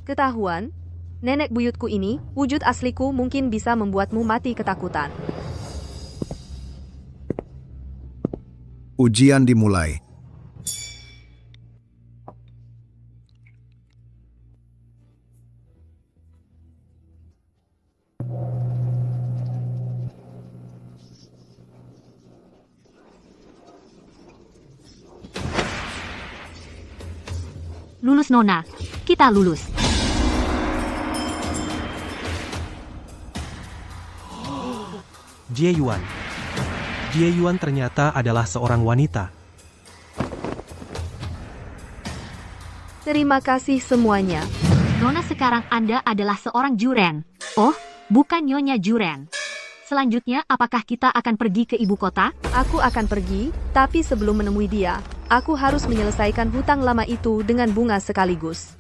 Ketahuan, nenek buyutku ini, wujud asliku mungkin bisa membuatmu mati ketakutan. Ujian dimulai. Lulus Nona. Kita lulus. Jie Yuan. Jie Yuan ternyata adalah seorang wanita. Terima kasih semuanya. Nona, sekarang Anda adalah seorang juren. Oh, bukan Nyonya Juren. Selanjutnya, apakah kita akan pergi ke ibu kota? Aku akan pergi, tapi sebelum menemui dia, aku harus menyelesaikan hutang lama itu dengan bunga sekaligus.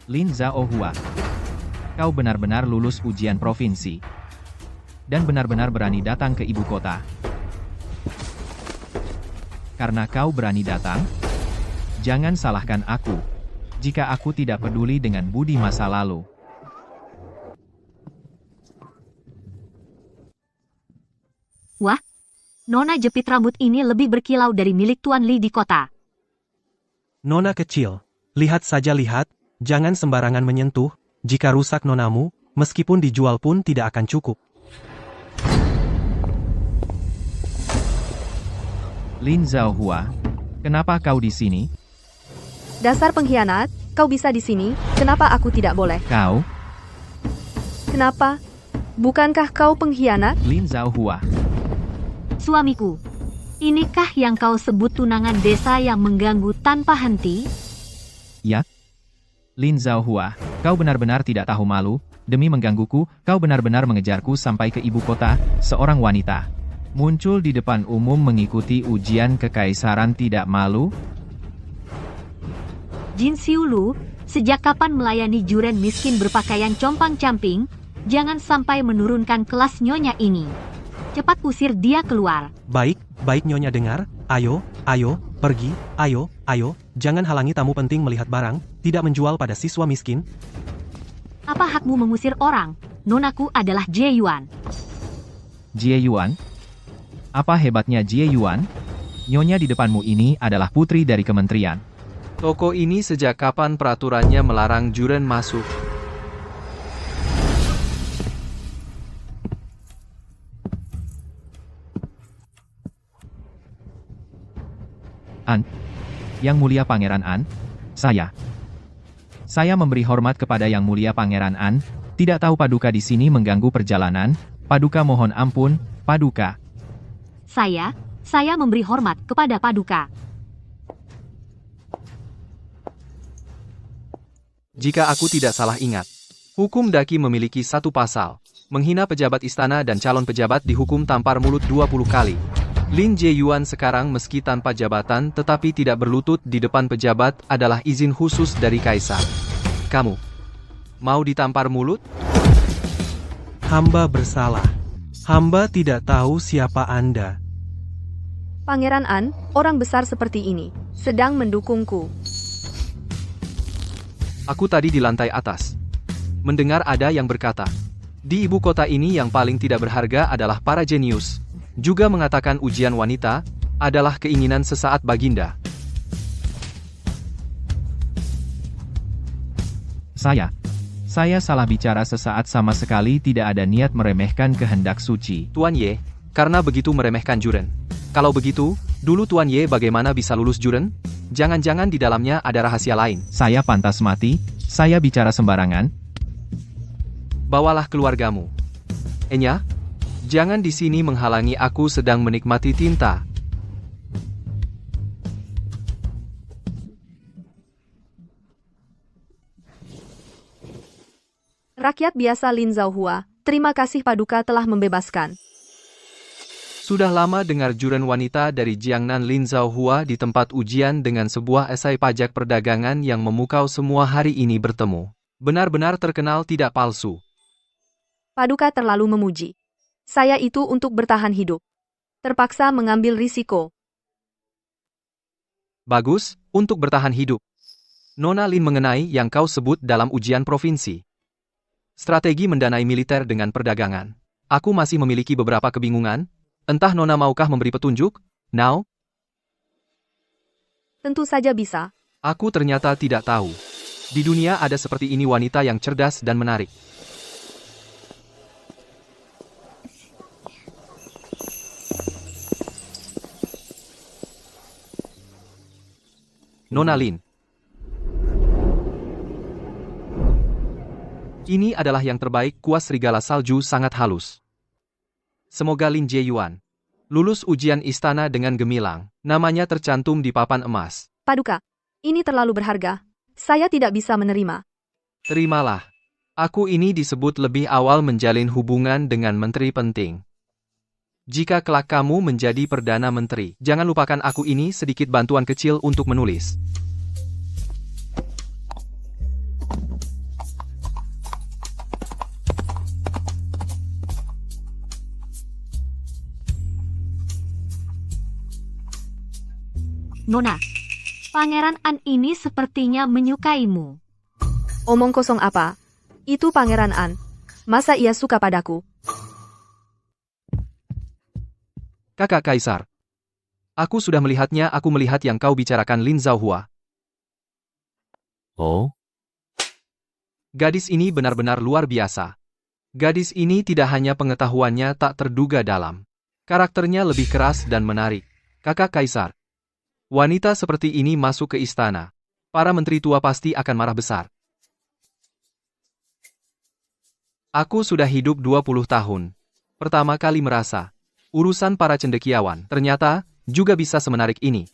Lin Zhaohua, kau benar-benar lulus ujian provinsi. Dan benar-benar berani datang ke ibu kota. Karena kau berani datang, jangan salahkan aku, jika aku tidak peduli dengan budi masa lalu. Wah, Nona jepit rambut ini lebih berkilau dari milik Tuan Li di kota. Nona kecil, lihat saja lihat, jangan sembarangan menyentuh, jika rusak nonamu, meskipun dijual pun tidak akan cukup. Lin Zhaohua, kenapa kau di sini? Dasar pengkhianat, kau bisa di sini, kenapa aku tidak boleh? Kau, Kenapa? Bukankah kau pengkhianat? Lin Zhaohua, Suamiku, inikah yang kau sebut tunangan desa yang mengganggu tanpa henti? ya? Lin Zhaohua, kau benar-benar tidak tahu malu, demi menggangguku, kau benar-benar mengejarku sampai ke ibu kota, seorang wanita. Muncul di depan umum mengikuti ujian kekaisaran tidak malu? Jin Xiulu, sejak kapan melayani juren miskin berpakaian compang-camping? Jangan sampai menurunkan kelas Nyonya ini. Cepat usir dia keluar. Baik, baik Nyonya dengar, ayo, pergi, ayo, jangan halangi tamu penting melihat barang, tidak menjual pada siswa miskin. Apa hakmu mengusir orang? Nonaku adalah Jie Yuan. Jie Yuan? Apa hebatnya Jie Yuan? Nyonya di depanmu ini adalah putri dari kementerian. Toko ini sejak kapan peraturannya melarang juren masuk? An? Yang Mulia Pangeran An? Saya memberi hormat kepada Yang Mulia Pangeran An. Tidak tahu Paduka di sini mengganggu perjalanan. Paduka mohon ampun, Paduka. Saya memberi hormat kepada Paduka. Jika aku tidak salah ingat, hukum daki memiliki satu pasal. Menghina pejabat istana dan calon pejabat dihukum tampar mulut 20 kali. Lin Jie Yuan sekarang meski tanpa jabatan tetapi tidak berlutut di depan pejabat adalah izin khusus dari kaisar. Kamu mau ditampar mulut? Hamba bersalah. Hamba tidak tahu siapa Anda. Pangeran An, orang besar seperti ini, sedang mendukungku. Aku tadi di lantai atas. Mendengar ada yang berkata, di ibu kota ini yang paling tidak berharga adalah para jenius. Juga mengatakan ujian wanita adalah keinginan sesaat Baginda. Saya salah bicara sesaat, sama sekali tidak ada niat meremehkan kehendak suci. Tuan Ye, karena begitu meremehkan juren. Kalau begitu, dulu Tuan Ye bagaimana bisa lulus juren? Jangan-jangan di dalamnya ada rahasia lain. Saya pantas mati, saya bicara sembarangan. Bawalah keluargamu. Enya, jangan di sini menghalangi aku sedang menikmati tinta. Rakyat biasa Lin Zhaohua, terima kasih Paduka telah membebaskan. Sudah lama dengar juren wanita dari Jiangnan Lin Zhaohua di tempat ujian dengan sebuah esai pajak perdagangan yang memukau semua hari ini bertemu. Benar-benar terkenal tidak palsu. Paduka terlalu memuji. Saya itu untuk bertahan hidup. Terpaksa mengambil risiko. Bagus, untuk bertahan hidup. Nona Lin mengenai yang kau sebut dalam ujian provinsi. Strategi mendanai militer dengan perdagangan. Aku masih memiliki beberapa kebingungan. Entah Nona maukah memberi petunjuk? Now? Tentu saja bisa. Aku ternyata tidak tahu. Di dunia ada seperti ini wanita yang cerdas dan menarik. Nona Lin. Ini adalah yang terbaik, kuas serigala salju sangat halus. Semoga Lin Jieyuan lulus ujian istana dengan gemilang. Namanya tercantum di papan emas. Paduka, ini terlalu berharga. Saya tidak bisa menerima. Terimalah. Aku ini disebut lebih awal menjalin hubungan dengan menteri penting. Jika kelak kamu menjadi Perdana Menteri, jangan lupakan aku ini sedikit bantuan kecil untuk menulis. Nona, Pangeran An ini sepertinya menyukaimu. Omong kosong apa? Itu Pangeran An. Masa ia suka padaku? Kakak Kaisar. Aku sudah melihatnya, aku melihat yang kau bicarakan Lin Zhaohua. Oh? Gadis ini benar-benar luar biasa. Gadis ini tidak hanya pengetahuannya tak terduga dalam. Karakternya lebih keras dan menarik. Kakak Kaisar. Wanita seperti ini masuk ke istana. Para menteri tua pasti akan marah besar. Aku sudah hidup 20 tahun. Pertama kali merasa, urusan para cendekiawan ternyata juga bisa semenarik ini.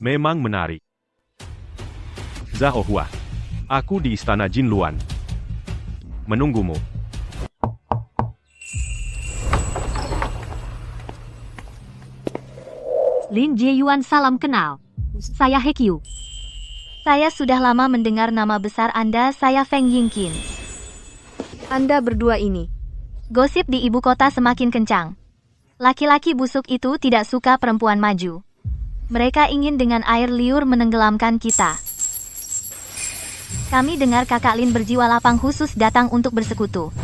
Memang menarik. Zhaohua, aku di istana Jinluan. Menunggumu. Lin Jieyuan, salam kenal. Saya He Qiu. Saya sudah lama mendengar nama besar Anda, saya Feng Yingqin. Anda berdua ini. Gosip di ibu kota semakin kencang. Laki-laki busuk itu tidak suka perempuan maju. Mereka ingin dengan air liur menenggelamkan kita. Kami dengar kakak Lin berjiwa lapang khusus datang untuk bersekutu.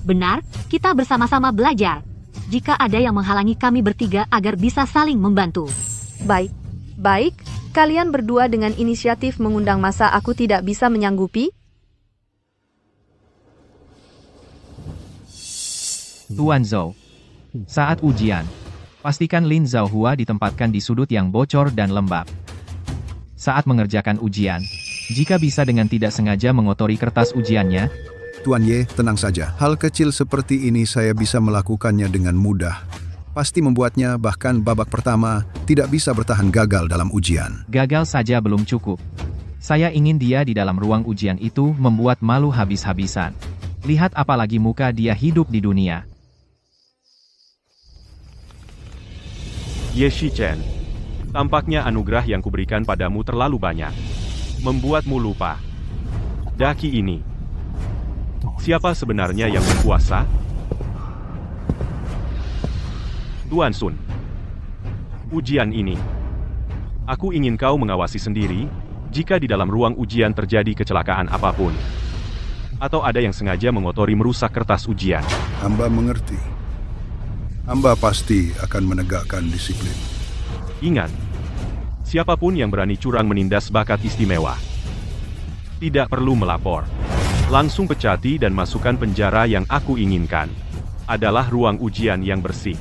Benar, kita bersama-sama belajar. Jika ada yang menghalangi kami bertiga agar bisa saling membantu. Baik, kalian berdua dengan inisiatif mengundang, masa aku tidak bisa menyanggupi? Tuan Zhou. Saat ujian, pastikan Lin Zhaohua ditempatkan di sudut yang bocor dan lembab. Saat mengerjakan ujian, jika bisa dengan tidak sengaja mengotori kertas ujiannya, Tuan Ye, tenang saja. Hal kecil seperti ini saya bisa melakukannya dengan mudah. Pasti membuatnya bahkan babak pertama tidak bisa bertahan gagal dalam ujian. gagal saja belum cukup. Saya ingin dia di dalam ruang ujian itu membuat malu habis-habisan. Lihat apalagi muka dia hidup di dunia. Ye Shichen, tampaknya anugerah yang kuberikan padamu terlalu banyak. Membuatmu lupa. Daki ini. Siapa sebenarnya yang berkuasa? Tuan Sun. Ujian ini. Aku ingin kau mengawasi sendiri, jika di dalam ruang ujian terjadi kecelakaan apapun. Atau ada yang sengaja mengotori merusak kertas ujian. Hamba mengerti. Hamba pasti akan menegakkan disiplin. Ingat, siapapun yang berani curang menindas bakat istimewa. Tidak perlu melapor. Langsung pecati dan masukkan penjara. Yang aku inginkan adalah ruang ujian yang bersih.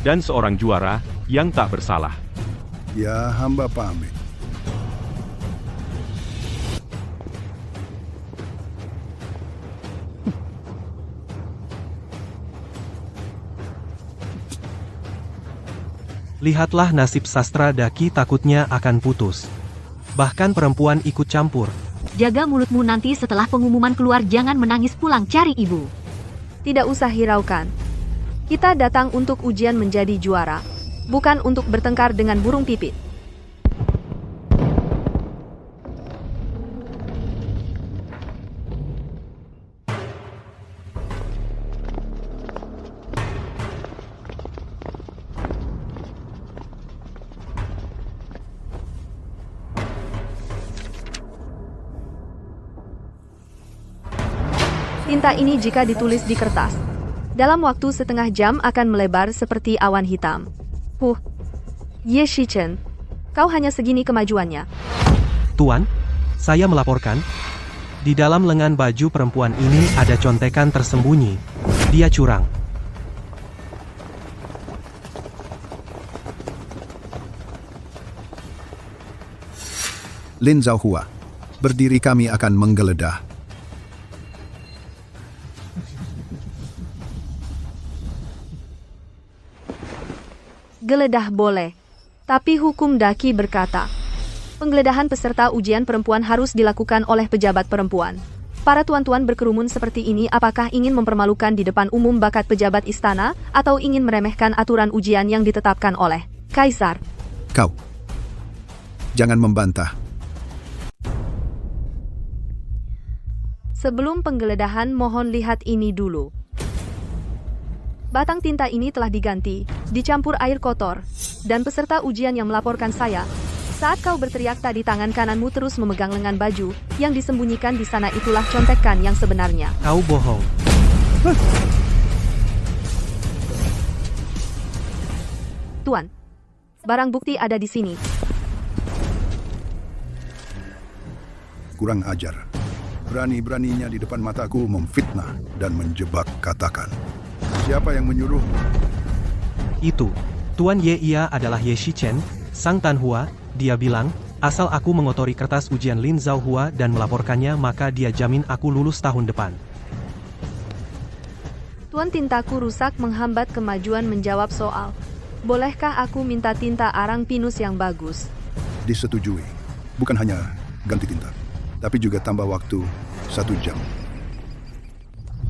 Dan seorang juara yang tak bersalah. Ya, hamba pamit. Lihatlah nasib sastra Daki, takutnya akan putus. Bahkan perempuan ikut campur. Jaga mulutmu, nanti setelah pengumuman keluar jangan menangis pulang cari ibu. Tidak usah hiraukan. Kita datang untuk ujian menjadi juara, bukan untuk bertengkar dengan burung pipit. Tinta ini jika ditulis di kertas, dalam waktu setengah jam akan melebar seperti awan hitam. Ye Shichen, kau hanya segini kemajuannya. Tuan, saya melaporkan. Di dalam lengan baju perempuan ini ada contekan tersembunyi. Dia curang. Lin Zhaohua, berdiri kami akan menggeledah. Geledah boleh, tapi hukum daki berkata, penggeledahan peserta ujian perempuan harus dilakukan oleh pejabat perempuan. Para tuan-tuan berkerumun seperti ini apakah ingin mempermalukan di depan umum bakat pejabat istana atau ingin meremehkan aturan ujian yang ditetapkan oleh Kaisar? Kau, jangan membantah. Sebelum penggeledahan mohon lihat ini dulu. Batang tinta ini telah diganti, dicampur air kotor, dan peserta ujian yang melaporkan saya, saat kau berteriak tadi tangan kananmu terus memegang lengan baju, yang disembunyikan di sana itulah contekan yang sebenarnya. Kau bohong. Tuan, barang bukti ada di sini. Kurang ajar. Berani-beraninya di depan mataku memfitnah dan menjebak, katakan. Siapa yang menyuruh? Itu. Tuan Ye ia adalah Ye Shichen, sang Tanhua. Dia bilang, asal aku mengotori kertas ujian Lin Zhaohua dan melaporkannya maka dia jamin aku lulus tahun depan. Tuan, tintaku rusak menghambat kemajuan menjawab soal. Bolehkah aku minta tinta arang pinus yang bagus? Disetujui. Bukan hanya ganti tinta, tapi juga tambah waktu 1 jam.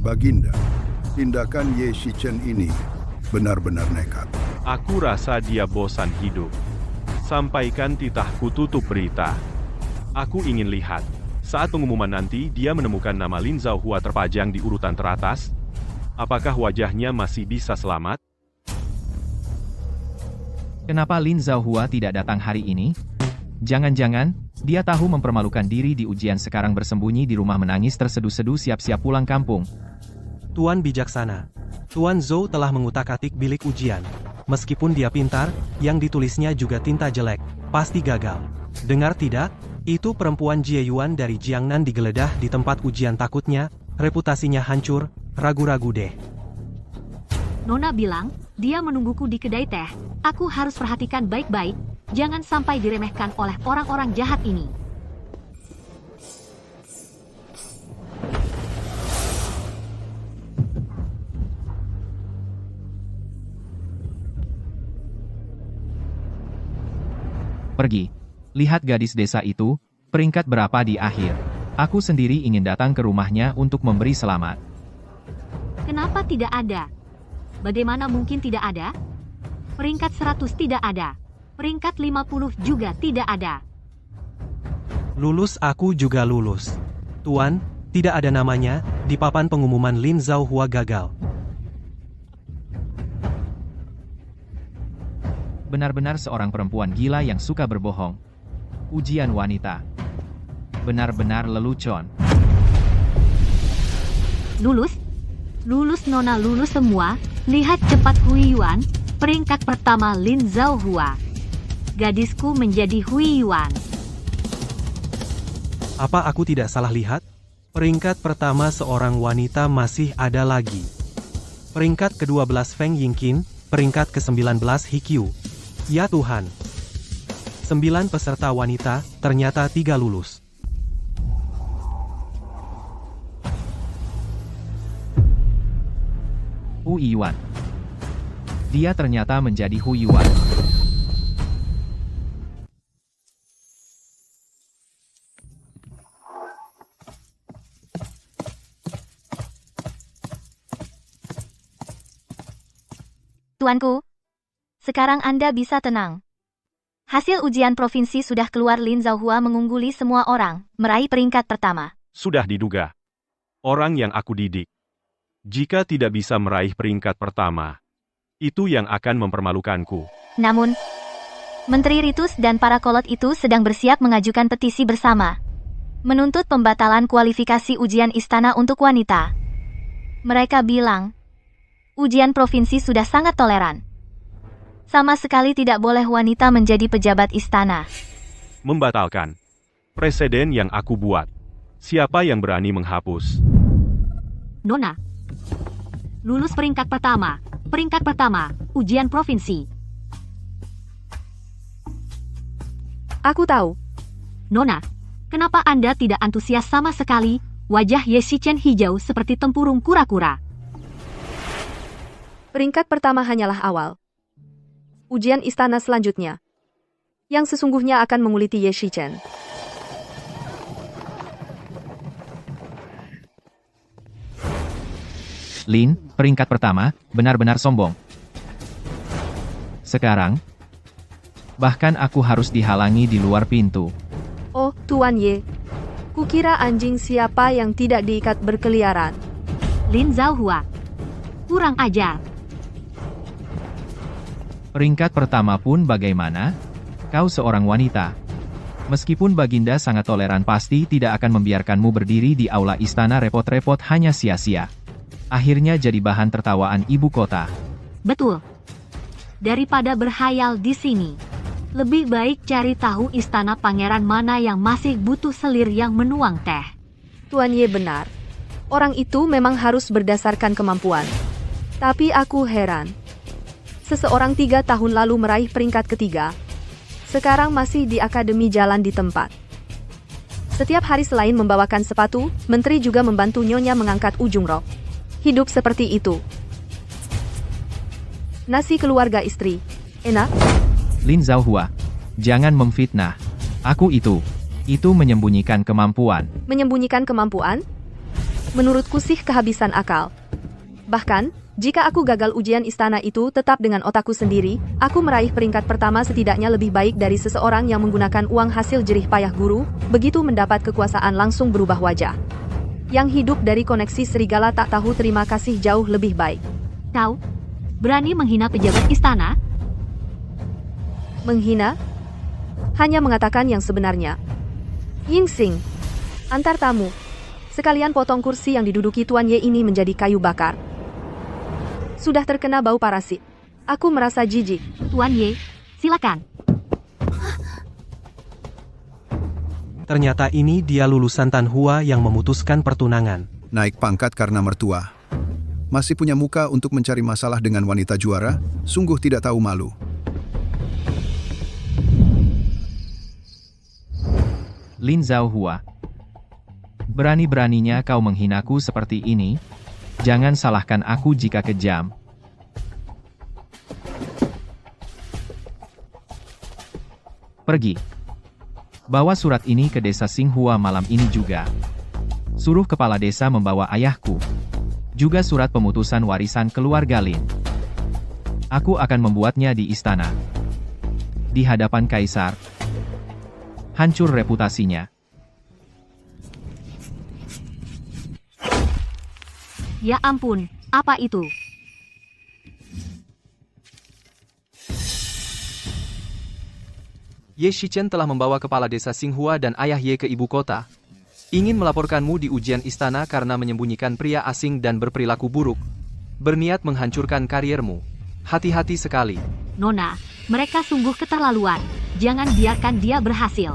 Baginda, tindakan Ye Shichen ini benar-benar nekat. Aku rasa dia bosan hidup. Sampaikan titahku tutup berita. Aku ingin lihat, saat pengumuman nanti dia menemukan nama Lin Zhaohua terpajang di urutan teratas, apakah wajahnya masih bisa selamat? Kenapa Lin Zhaohua tidak datang hari ini? Jangan-jangan, dia tahu mempermalukan diri di ujian sekarang bersembunyi di rumah menangis terseduh-seduh siap-siap pulang kampung. Tuan bijaksana. Tuan Zhou telah mengutak-atik bilik ujian. Meskipun dia pintar, yang ditulisnya juga tinta jelek, pasti gagal. Dengar tidak? Itu perempuan Jie Yuan dari Jiangnan digeledah di tempat ujian, takutnya, reputasinya hancur, ragu-ragu deh. Nona bilang, dia menungguku di kedai teh. Aku harus perhatikan baik-baik, jangan sampai diremehkan oleh orang-orang jahat ini. Pergi. Lihat gadis desa itu, peringkat berapa di akhir. Aku sendiri ingin datang ke rumahnya untuk memberi selamat. Kenapa tidak ada? Bagaimana mungkin tidak ada? Peringkat 100 tidak ada. Peringkat 50 juga tidak ada. Lulus aku juga lulus. Tuan, tidak ada namanya, di papan pengumuman Lin Zhaohua gagal. Benar-benar seorang perempuan gila yang suka berbohong. Ujian wanita. Benar-benar lelucon. Lulus? Lulus Nona, lulus semua. Lihat cepat Hui Yuan, peringkat pertama Lin Zhaohua. Gadisku menjadi Hui Yuan. Apa aku tidak salah lihat? Peringkat pertama seorang wanita masih ada lagi. Peringkat ke-12 Feng Yingqin, peringkat ke-19 Hikyu. Ya Tuhan. 9 peserta wanita, ternyata 3 lulus. Hui Yuan. Dia ternyata menjadi Hui Yuan. Tuanku, sekarang Anda bisa tenang. Hasil ujian provinsi sudah keluar. Lin Zhaohua mengungguli semua orang, meraih peringkat pertama. Sudah diduga. Orang yang aku didik. Jika tidak bisa meraih peringkat pertama, itu yang akan mempermalukanku. Namun, Menteri Ritus dan para kolot itu sedang bersiap mengajukan petisi bersama, menuntut pembatalan kualifikasi ujian istana untuk wanita. Mereka bilang, ujian provinsi sudah sangat toleran. Sama sekali tidak boleh wanita menjadi pejabat istana. Membatalkan. Presiden yang aku buat. Siapa yang berani menghapus? Nona. Lulus peringkat pertama. Peringkat pertama, ujian provinsi. Aku tahu. Nona, kenapa Anda tidak antusias sama sekali? Wajah Ye Shichen hijau seperti tempurung kura-kura. Peringkat pertama hanyalah awal. Ujian istana selanjutnya, yang sesungguhnya akan menguliti Ye Shichen. Lin, peringkat pertama, benar-benar sombong. Sekarang, bahkan aku harus dihalangi di luar pintu. Oh, Tuan Ye. Kukira anjing siapa yang tidak diikat berkeliaran. Lin Zhaohua. Kurang ajar. Peringkat pertama pun bagaimana? Kau seorang wanita. Meskipun Baginda sangat toleran pasti tidak akan membiarkanmu berdiri di aula istana repot-repot hanya sia-sia. Akhirnya jadi bahan tertawaan ibu kota. Betul. Daripada berhayal di sini, lebih baik cari tahu istana pangeran mana yang masih butuh selir yang menuang teh. Tuan Ye benar. Orang itu memang harus berdasarkan kemampuan. Tapi aku heran. Seseorang 3 tahun lalu meraih peringkat ketiga. Sekarang masih di akademi jalan di tempat. Setiap hari selain membawakan sepatu, menteri juga membantu nyonya mengangkat ujung rok. Hidup seperti itu. Nasi keluarga istri. Enak? Lin Zhaohua, jangan memfitnah. Aku itu menyembunyikan kemampuan. Menyembunyikan kemampuan? Menurutku sih kehabisan akal. Bahkan, jika aku gagal ujian istana itu tetap dengan otakku sendiri, aku meraih peringkat pertama setidaknya lebih baik dari seseorang yang menggunakan uang hasil jerih payah guru, begitu mendapat kekuasaan langsung berubah wajah. Yang hidup dari koneksi serigala tak tahu terima kasih jauh lebih baik. Kau berani menghina pejabat istana? Menghina? Hanya mengatakan yang sebenarnya. Yingsing, antar tamu. Sekalian potong kursi yang diduduki Tuan Ye ini menjadi kayu bakar. Sudah terkena bau parasit. Aku merasa jijik. Tuan Ye, silakan. Ternyata ini dia lulusan Tanhua yang memutuskan pertunangan. Naik pangkat karena mertua. Masih punya muka untuk mencari masalah dengan wanita juara? Sungguh tidak tahu malu. Lin Zhaohua, berani-beraninya kau menghinaku seperti ini? Jangan salahkan aku jika kejam. Pergi. Bawa surat ini ke desa Xinghua malam ini juga. Suruh kepala desa membawa ayahku. Juga surat pemutusan warisan keluarga Lin. Aku akan membuatnya di istana. Di hadapan kaisar. Hancur reputasinya. Ya ampun, apa itu? Ye Shichen telah membawa kepala desa Xinghua dan ayah Ye ke ibu kota. Ingin melaporkanmu di ujian istana karena menyembunyikan pria asing dan berperilaku buruk. Berniat menghancurkan kariermu. Hati-hati sekali. Nona, mereka sungguh keterlaluan. Jangan biarkan dia berhasil.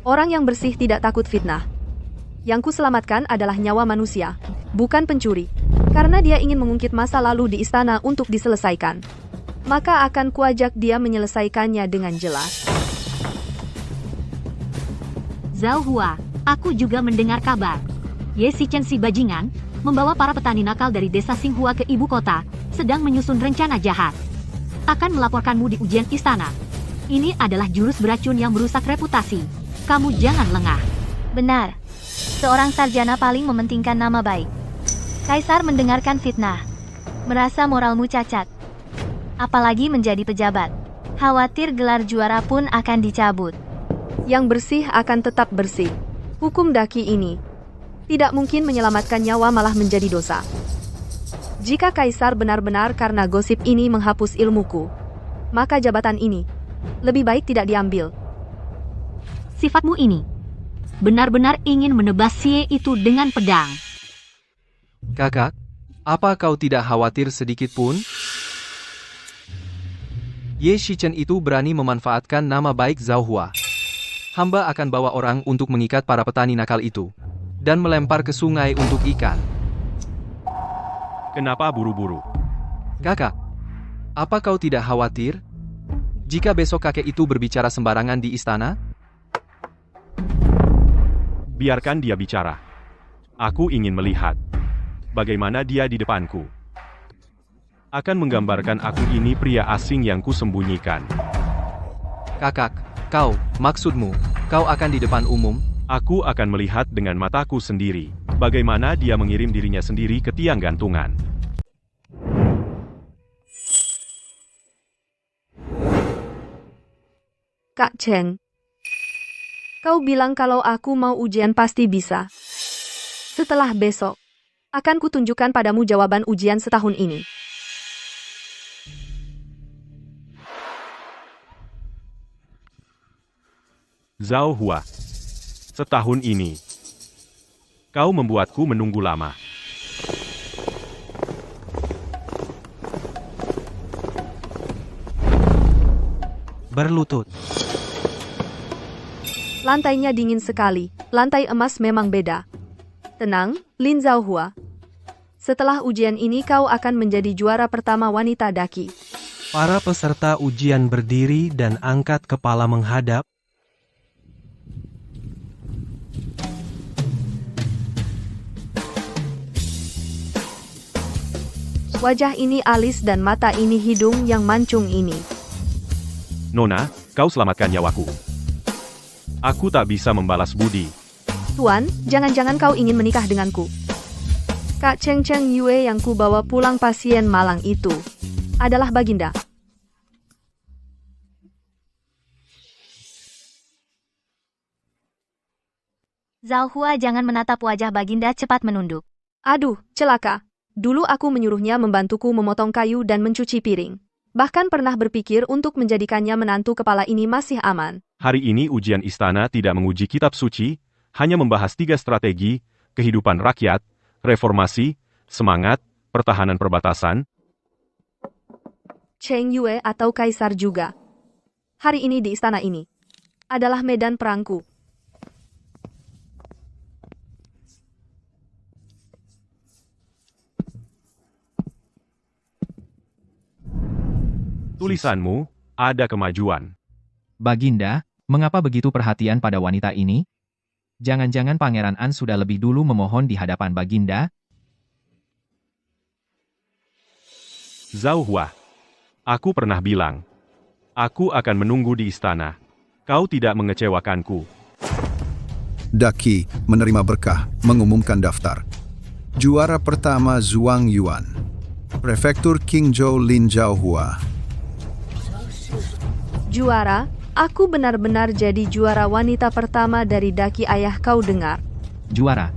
Orang yang bersih tidak takut fitnah. Yang kuselamatkan adalah nyawa manusia, bukan pencuri. Karena dia ingin mengungkit masa lalu di istana untuk diselesaikan. Maka akan kuajak dia menyelesaikannya dengan jelas. Zhaohua, aku juga mendengar kabar. Ye Shichen si bajingan, membawa para petani nakal dari desa Xinghua ke ibu kota, sedang menyusun rencana jahat. Akan melaporkanmu di ujian istana. Ini adalah jurus beracun yang merusak reputasi. Kamu jangan lengah. Benar. Seorang sarjana paling mementingkan nama baik. Kaisar mendengarkan fitnah. Merasa moralmu cacat. Apalagi menjadi pejabat. Khawatir gelar juara pun akan dicabut. Yang bersih akan tetap bersih. Hukum daki ini tidak mungkin menyelamatkan nyawa malah menjadi dosa. Jika kaisar benar-benar karena gosip ini menghapus ilmuku, maka jabatan ini lebih baik tidak diambil. Sifatmu ini benar-benar ingin menebas Xie itu dengan pedang. Kakak, apa kau tidak khawatir sedikit pun? Ye Shichen itu berani memanfaatkan nama baik Zhaohua. Hamba akan bawa orang untuk mengikat para petani nakal itu. Dan melempar ke sungai untuk ikan. Kenapa buru-buru? Kakak, apa kau tidak khawatir? Jika besok kakek itu berbicara sembarangan di istana, Biarkan dia bicara. Aku ingin melihat bagaimana dia di depanku. Akan menggambarkan aku ini pria asing yang kusembunyikan. kakak, maksudmu, kau akan di depan umum? Aku akan melihat dengan mataku sendiri bagaimana dia mengirim dirinya sendiri ke tiang gantungan. Kak Cheng, kau bilang kalau aku mau ujian pasti bisa. Setelah besok, akan kutunjukkan padamu jawaban ujian setahun ini. Zhao Hua, setahun ini, kau membuatku menunggu lama. Berlutut. Lantainya dingin sekali, lantai emas memang beda. Tenang, Lin Zhao Hua. Setelah ujian ini kau akan menjadi juara pertama wanita daki. Para peserta ujian berdiri dan angkat kepala menghadap. Wajah ini alis dan mata ini hidung yang mancung ini. Nona, kau selamatkan nyawaku. Aku tak bisa membalas budi. Tuan, jangan-jangan kau ingin menikah denganku. Kak Cheng Cheng Yue yang ku bawa pulang pasien malang itu adalah Baginda. Zhao Hua jangan menatap wajah Baginda cepat menunduk. Aduh, celaka. Dulu aku menyuruhnya membantuku memotong kayu dan mencuci piring. Bahkan pernah berpikir untuk menjadikannya menantu kepala ini masih aman. Hari ini ujian istana tidak menguji kitab suci, hanya membahas 3 strategi, kehidupan rakyat, reformasi, semangat, pertahanan perbatasan. Cheng Yue atau Kaisar juga. Hari ini di istana ini adalah medan perangku. Tulisanmu, ada kemajuan. Baginda, mengapa begitu perhatian pada wanita ini? Jangan-jangan Pangeran An sudah lebih dulu memohon di hadapan Baginda? Zhao Hua, aku pernah bilang, aku akan menunggu di istana. Kau tidak mengecewakanku. Daki menerima berkah, mengumumkan daftar. Juara pertama Zhuang Yuan. Prefektur Qingzhou Lin Zhao Hua. Juara, aku benar-benar jadi juara wanita pertama dari daki ayah kau dengar. Juara.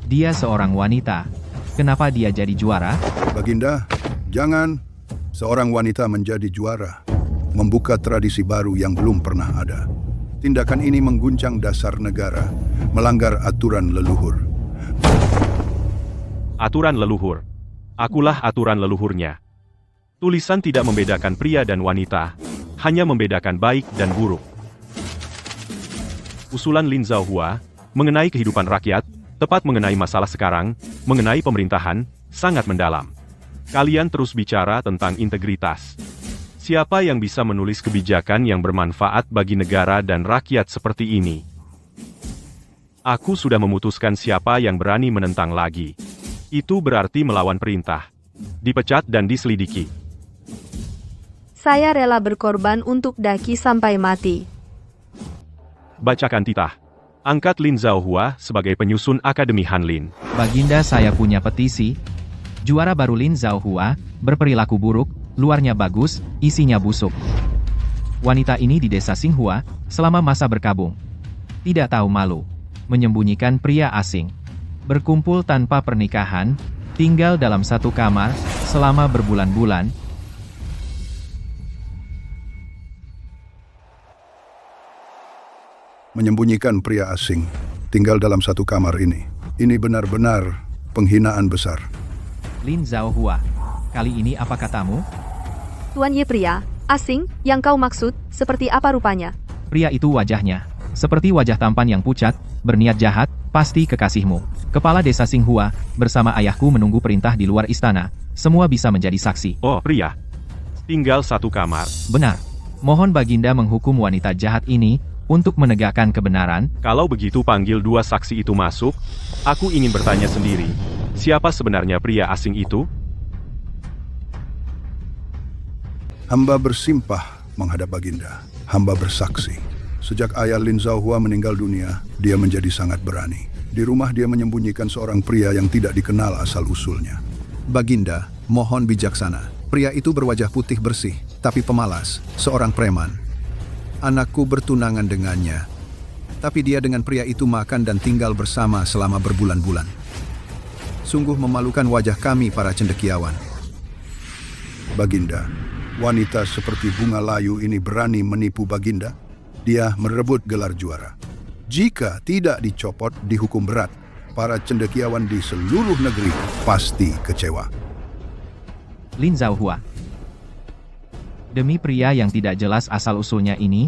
Dia seorang wanita. Kenapa dia jadi juara? Baginda, jangan seorang wanita menjadi juara. Membuka tradisi baru yang belum pernah ada. Tindakan ini mengguncang dasar negara, melanggar aturan leluhur. Aturan leluhur. Akulah aturan leluhurnya. Tulisan tidak membedakan pria dan wanita, hanya membedakan baik dan buruk. Usulan Lin Zhao Hua, mengenai kehidupan rakyat, tepat mengenai masalah sekarang, mengenai pemerintahan, sangat mendalam. Kalian terus bicara tentang integritas. Siapa yang bisa menulis kebijakan yang bermanfaat bagi negara dan rakyat seperti ini? Aku sudah memutuskan siapa yang berani menentang lagi. Itu berarti melawan perintah. Dipecat dan diselidiki. Saya rela berkorban untuk daki sampai mati. Bacakan titah. Angkat Lin Zhao Hua sebagai penyusun Akademi Hanlin. Baginda, saya punya petisi. Juara baru Lin Zhao Hua, berperilaku buruk, luarnya bagus, isinya busuk. Wanita ini di desa Xinghua, selama masa berkabung. Tidak tahu malu. Menyembunyikan pria asing. Berkumpul tanpa pernikahan, tinggal dalam satu kamar, selama berbulan-bulan. Menyembunyikan pria asing, tinggal dalam satu kamar ini. Ini benar-benar penghinaan besar. Lin Zhao Hua, kali ini apa katamu? Tuan Ye pria, asing, yang kau maksud, seperti apa rupanya? Pria itu wajahnya, seperti wajah tampan yang pucat, berniat jahat, pasti kekasihmu. Kepala desa Xinghua, bersama ayahku menunggu perintah di luar istana. Semua bisa menjadi saksi. Oh, pria. Tinggal satu kamar. Benar. Mohon Baginda menghukum wanita jahat ini untuk menegakkan kebenaran. Kalau begitu panggil dua saksi itu masuk. Aku ingin bertanya sendiri. Siapa sebenarnya pria asing itu? Hamba bersimpah menghadap Baginda. Hamba bersaksi. Sejak ayah Lin Zhaohua meninggal dunia, dia menjadi sangat berani. Di rumah dia menyembunyikan seorang pria yang tidak dikenal asal-usulnya. Baginda, mohon bijaksana. Pria itu berwajah putih bersih, tapi pemalas, seorang preman. Anakku bertunangan dengannya, tapi dia dengan pria itu makan dan tinggal bersama selama berbulan-bulan. Sungguh memalukan wajah kami para cendekiawan. Baginda, wanita seperti Bunga Layu ini berani menipu Baginda? Dia merebut gelar juara. Jika tidak dicopot, dihukum berat. Para cendekiawan di seluruh negeri pasti kecewa. Lin Zhaohua. Demi pria yang tidak jelas asal-usulnya ini,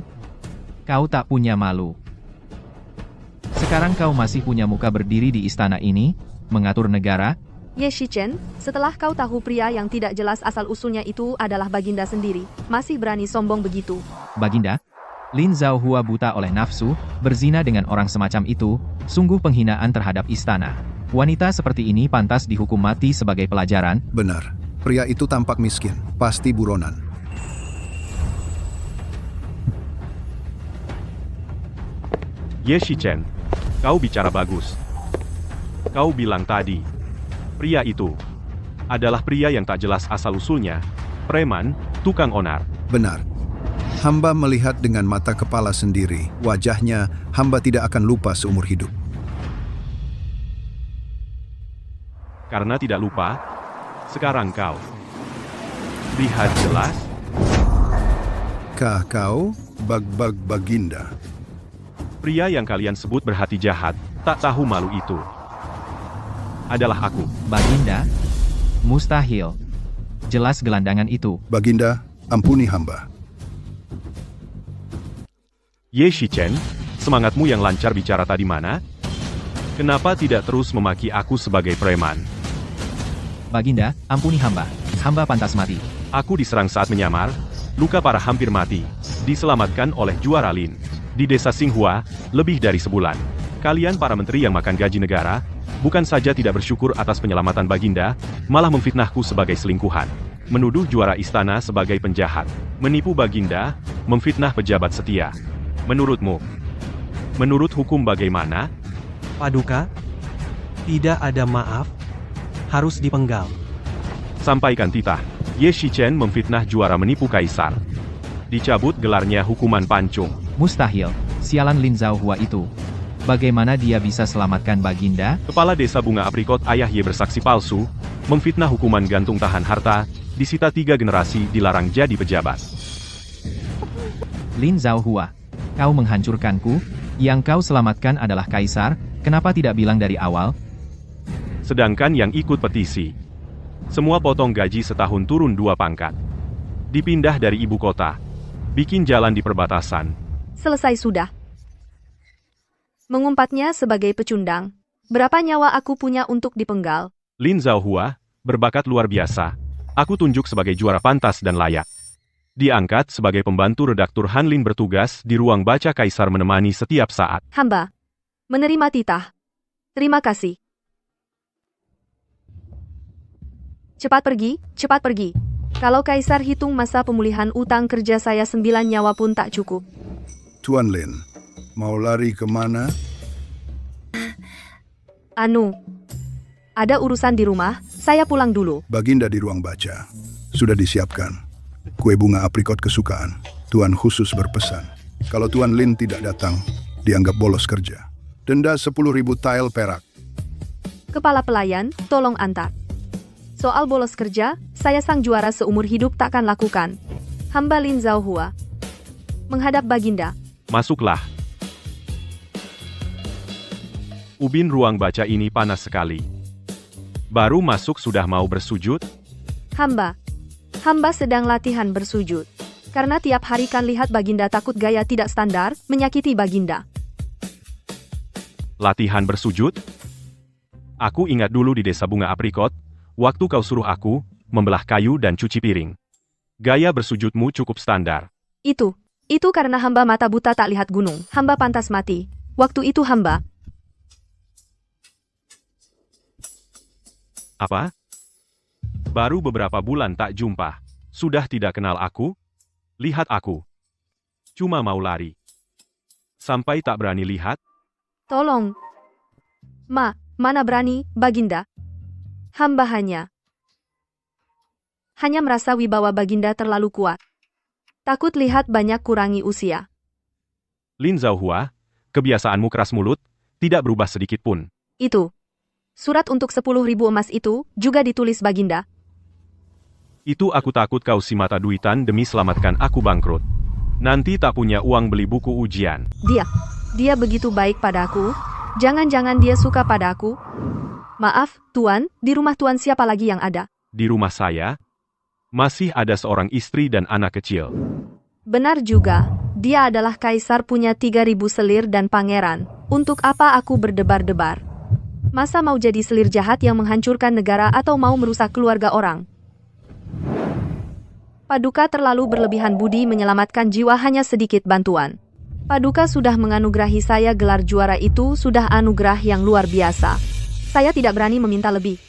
kau tak punya malu. Sekarang kau masih punya muka berdiri di istana ini, mengatur negara. Ye Shichen, setelah kau tahu pria yang tidak jelas asal-usulnya itu adalah Baginda sendiri, masih berani sombong begitu. Baginda, Lin Zhaohua buta oleh nafsu, berzina dengan orang semacam itu, sungguh penghinaan terhadap istana. Wanita seperti ini pantas dihukum mati sebagai pelajaran. Benar, pria itu tampak miskin, pasti buronan. Ye Shichen, kau bicara bagus. Kau bilang tadi, pria itu adalah pria yang tak jelas asal-usulnya, preman, tukang onar. Benar. Hamba melihat dengan mata kepala sendiri, wajahnya hamba tidak akan lupa seumur hidup. Karena tidak lupa, sekarang kau lihat jelas. Kau, Baginda. Pria yang kalian sebut berhati jahat, tak tahu malu itu adalah aku. Baginda, mustahil. Jelas gelandangan itu. Baginda, ampuni hamba. Ye Shichen, semangatmu yang lancar bicara tadi mana? Kenapa tidak terus memaki aku sebagai preman? Baginda, ampuni hamba. Hamba pantas mati. Aku diserang saat menyamar, luka parah hampir mati, diselamatkan oleh juara Lin. Di desa Xinghua, lebih dari sebulan. Kalian para menteri yang makan gaji negara, bukan saja tidak bersyukur atas penyelamatan Baginda, malah memfitnahku sebagai selingkuhan. Menuduh juara istana sebagai penjahat. Menipu Baginda, memfitnah pejabat setia. Menurut hukum bagaimana? Paduka, tidak ada maaf, harus dipenggal. Sampaikan titah. Ye Shichen memfitnah juara menipu kaisar. Dicabut gelarnya hukuman pancung. Mustahil, sialan Lin Zhaohua itu. Bagaimana dia bisa selamatkan Baginda? Kepala desa Bunga Aprikot ayah Ye bersaksi palsu, memfitnah hukuman gantung tahan harta, disita 3 generasi dilarang jadi pejabat. Lin Zhaohua, kau menghancurkanku, yang kau selamatkan adalah kaisar, kenapa tidak bilang dari awal? Sedangkan yang ikut petisi, semua potong gaji setahun turun 2 pangkat. Dipindah dari ibu kota, bikin jalan di perbatasan. Selesai sudah. Mengumpatnya sebagai pecundang. Berapa nyawa aku punya untuk dipenggal? Lin Zhaohua, berbakat luar biasa. Aku tunjuk sebagai juara pantas dan layak. Diangkat sebagai pembantu redaktur Han Lin bertugas di ruang baca kaisar menemani setiap saat. Hamba menerima titah. Terima kasih. Cepat pergi. Kalau kaisar hitung masa pemulihan utang kerja saya 9 nyawa pun tak cukup. Tuan Lin, mau lari kemana? Ada urusan di rumah, saya pulang dulu. Baginda di ruang baca. Sudah disiapkan. Kue bunga aprikot kesukaan. Tuan khusus berpesan. Kalau Tuan Lin tidak datang, dianggap bolos kerja. Denda 10.000 tael perak. Kepala pelayan, tolong antar. Soal bolos kerja, saya sang juara seumur hidup takkan lakukan. Hamba Lin Zhaohua. Menghadap Baginda. Masuklah. Ubin ruang baca ini panas sekali. Baru masuk sudah mau bersujud? Hamba sedang latihan bersujud. Karena tiap hari kan lihat Baginda takut gaya tidak standar, menyakiti Baginda. Latihan bersujud? Aku ingat dulu di desa Bunga Aprikot, waktu kau suruh aku membelah kayu dan cuci piring. Gaya bersujudmu cukup standar. Itu karena hamba mata buta tak lihat gunung. Hamba pantas mati. Waktu itu hamba. Apa? Baru beberapa bulan tak jumpa. Sudah tidak kenal aku? Lihat aku. Cuma mau lari. Sampai tak berani lihat? Tolong. Mana berani, Baginda? Hamba hanya merasa wibawa Baginda terlalu kuat. Takut lihat banyak kurangi usia. Lin Zhaohua, kebiasaanmu keras mulut, tidak berubah sedikit pun. Itu. Surat untuk 10.000 emas itu juga ditulis Baginda. Itu aku takut kau si mata duitan demi selamatkan aku bangkrut. Nanti tak punya uang beli buku ujian. Dia begitu baik padaku. Jangan-jangan dia suka padaku. Maaf, Tuan, di rumah Tuan siapa lagi yang ada? Di rumah saya, masih ada seorang istri dan anak kecil. Benar juga, dia adalah kaisar punya 3.000 selir dan pangeran. Untuk apa aku berdebar-debar? Masa mau jadi selir jahat yang menghancurkan negara atau mau merusak keluarga orang? Paduka terlalu berlebihan budi menyelamatkan jiwa hanya sedikit bantuan. Paduka sudah menganugerahi saya gelar juara itu sudah anugerah yang luar biasa. Saya tidak berani meminta lebih.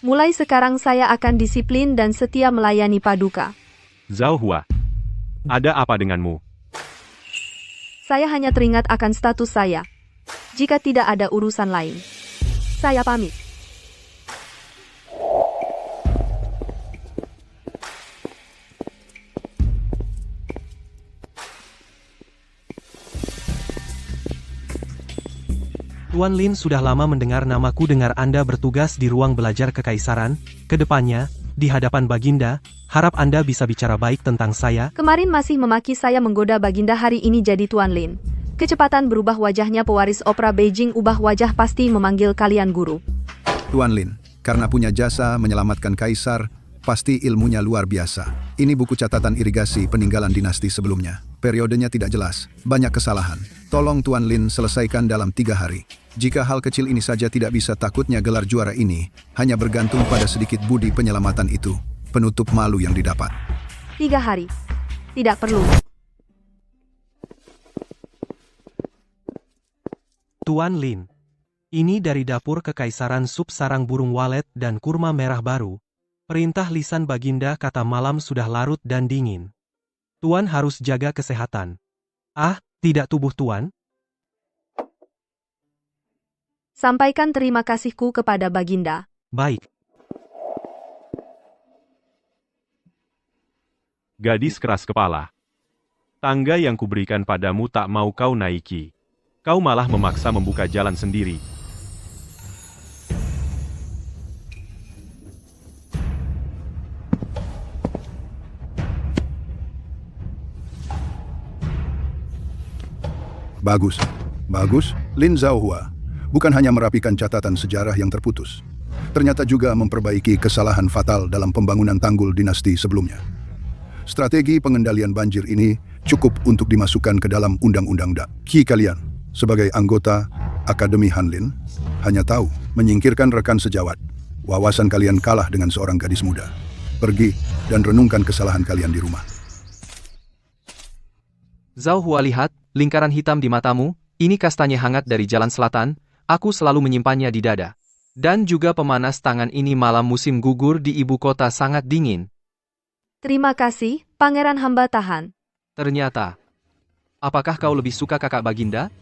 Mulai sekarang saya akan disiplin dan setia melayani Paduka. Zhaohua, ada apa denganmu? Saya hanya teringat akan status saya. Jika tidak ada urusan lain, saya pamit. Tuan Lin sudah lama mendengar namaku dengar Anda bertugas di ruang belajar kekaisaran. Kedepannya, di hadapan Baginda, harap Anda bisa bicara baik tentang saya. Kemarin masih memaki saya menggoda Baginda, hari ini jadi Tuan Lin. Kecepatan berubah wajahnya pewaris opera Beijing, ubah wajah pasti memanggil kalian guru. Tuan Lin, karena punya jasa menyelamatkan kaisar, pasti ilmunya luar biasa. Ini buku catatan irigasi peninggalan dinasti sebelumnya. Periodenya tidak jelas, banyak kesalahan. Tolong Tuan Lin selesaikan dalam 3 hari. Jika hal kecil ini saja tidak bisa, takutnya gelar juara ini hanya bergantung pada sedikit budi penyelamatan itu. Penutup malu yang didapat. 3 hari. Tidak perlu. Tuan Lin, ini dari dapur kekaisaran sup sarang burung walet dan kurma merah baru. Perintah lisan Baginda kata malam sudah larut dan dingin. Tuan harus jaga kesehatan. Tidak tubuh Tuan? Sampaikan terima kasihku kepada Baginda. Baik. Gadis keras kepala. Tangga yang kuberikan padamu tak mau kau naiki. Kau malah memaksa membuka jalan sendiri. Bagus. Lin Zhaohua bukan hanya merapikan catatan sejarah yang terputus, ternyata juga memperbaiki kesalahan fatal dalam pembangunan tanggul dinasti sebelumnya. Strategi pengendalian banjir ini cukup untuk dimasukkan ke dalam undang-undang Da. Kalian, sebagai anggota Akademi Hanlin, hanya tahu menyingkirkan rekan sejawat. Wawasan kalian kalah dengan seorang gadis muda. Pergi dan renungkan kesalahan kalian di rumah. Zhaohua, lihat, lingkaran hitam di matamu, ini kastanya hangat dari jalan selatan, aku selalu menyimpannya di dada. Dan juga pemanas tangan ini malam musim gugur di ibu kota sangat dingin. Terima kasih, Pangeran hamba tahan. Ternyata. Apakah kau lebih suka kakak Baginda?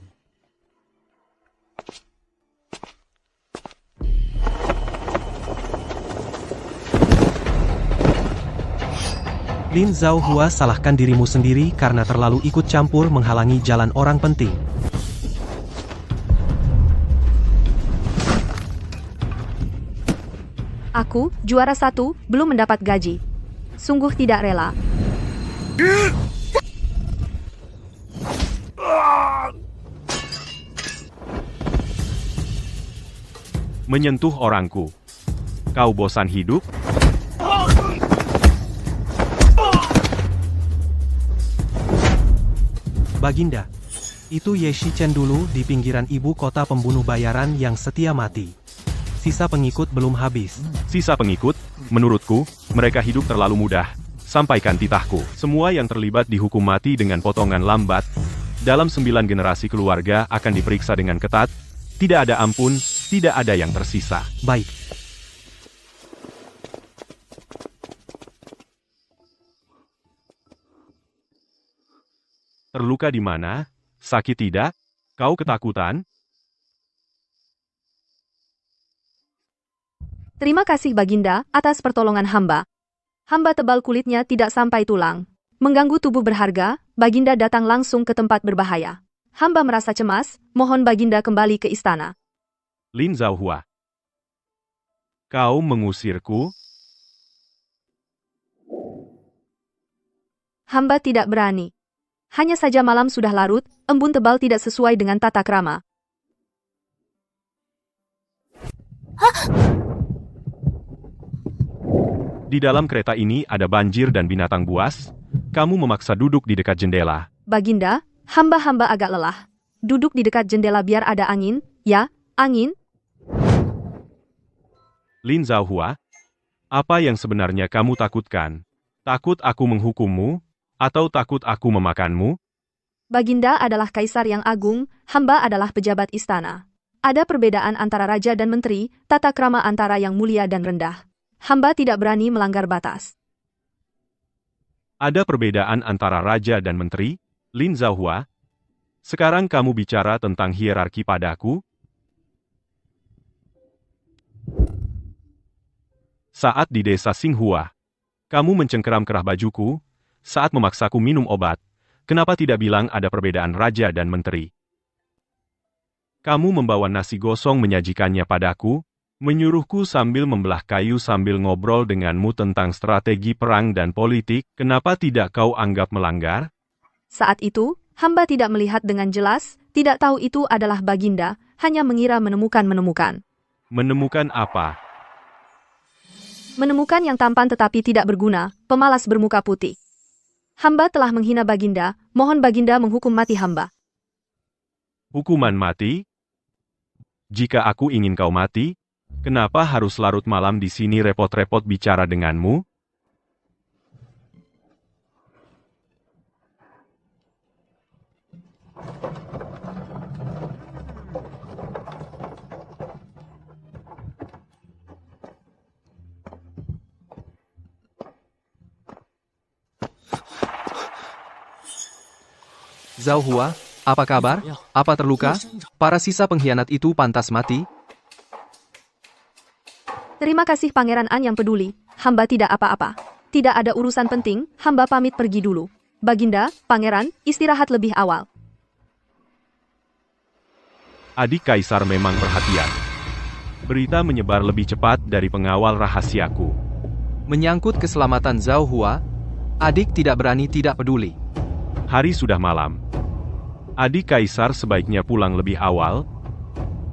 Lin Zhaohua, salahkan dirimu sendiri karena terlalu ikut campur menghalangi jalan orang penting. Aku, juara 1, belum mendapat gaji. Sungguh tidak rela. Menyentuh orangku. Kau bosan hidup? Baginda, itu Ye Shichen dulu di pinggiran ibu kota pembunuh bayaran yang setia mati. Sisa pengikut belum habis. Sisa pengikut, menurutku, mereka hidup terlalu mudah. sampaikan titahku. Semua yang terlibat dihukum mati dengan potongan lambat. Dalam 9 generasi keluarga akan diperiksa dengan ketat. Tidak ada ampun, tidak ada yang tersisa. Baik. Terluka di mana? Sakit tidak? Kau ketakutan? Terima kasih Baginda atas pertolongan hamba. Hamba tebal kulitnya tidak sampai tulang. Mengganggu tubuh berharga, Baginda datang langsung ke tempat berbahaya. Hamba merasa cemas, mohon Baginda kembali ke istana. Lin Zhaohua. Kau mengusirku? Hamba tidak berani. Hanya saja malam sudah larut, embun tebal tidak sesuai dengan tata krama. Di dalam kereta ini ada banjir dan binatang buas. Kamu memaksa duduk di dekat jendela. Baginda, hamba agak lelah. Duduk di dekat jendela biar ada angin, ya, angin. Lin Zhaohua, apa yang sebenarnya kamu takutkan? Takut aku menghukummu? Atau takut aku memakanmu? Baginda adalah kaisar yang agung, hamba adalah pejabat istana. Ada perbedaan antara raja dan menteri, tata krama antara yang mulia dan rendah. Hamba tidak berani melanggar batas. Ada perbedaan antara raja dan menteri? Lin Zhaohua, sekarang kamu bicara tentang hierarki padaku? Saat di desa Xinghua, kamu mencengkeram kerah bajuku, saat memaksaku minum obat, kenapa tidak bilang ada perbedaan raja dan menteri? Kamu membawa nasi gosong menyajikannya padaku, menyuruhku sambil membelah kayu sambil ngobrol denganmu tentang strategi perang dan politik, kenapa tidak kau anggap melanggar? Saat itu, hamba tidak melihat dengan jelas, tidak tahu itu adalah Baginda, hanya mengira menemukan. Menemukan apa? Menemukan yang tampan tetapi tidak berguna, pemalas bermuka putih. Hamba telah menghina Baginda, mohon Baginda menghukum mati hamba. Hukuman mati? Jika aku ingin kau mati, kenapa harus larut malam di sini repot-repot bicara denganmu? Zhaohua, apa kabar? Apa terluka? Para sisa pengkhianat itu pantas mati? Terima kasih Pangeran An yang peduli, hamba tidak apa-apa. Tidak ada urusan penting, hamba pamit pergi dulu. Baginda, Pangeran, istirahat lebih awal. Adik Kaisar memang perhatian. Berita menyebar lebih cepat dari pengawal rahasiaku. Menyangkut keselamatan Zhaohua, adik tidak berani tidak peduli. Hari sudah malam. Adik Kaisar sebaiknya pulang lebih awal,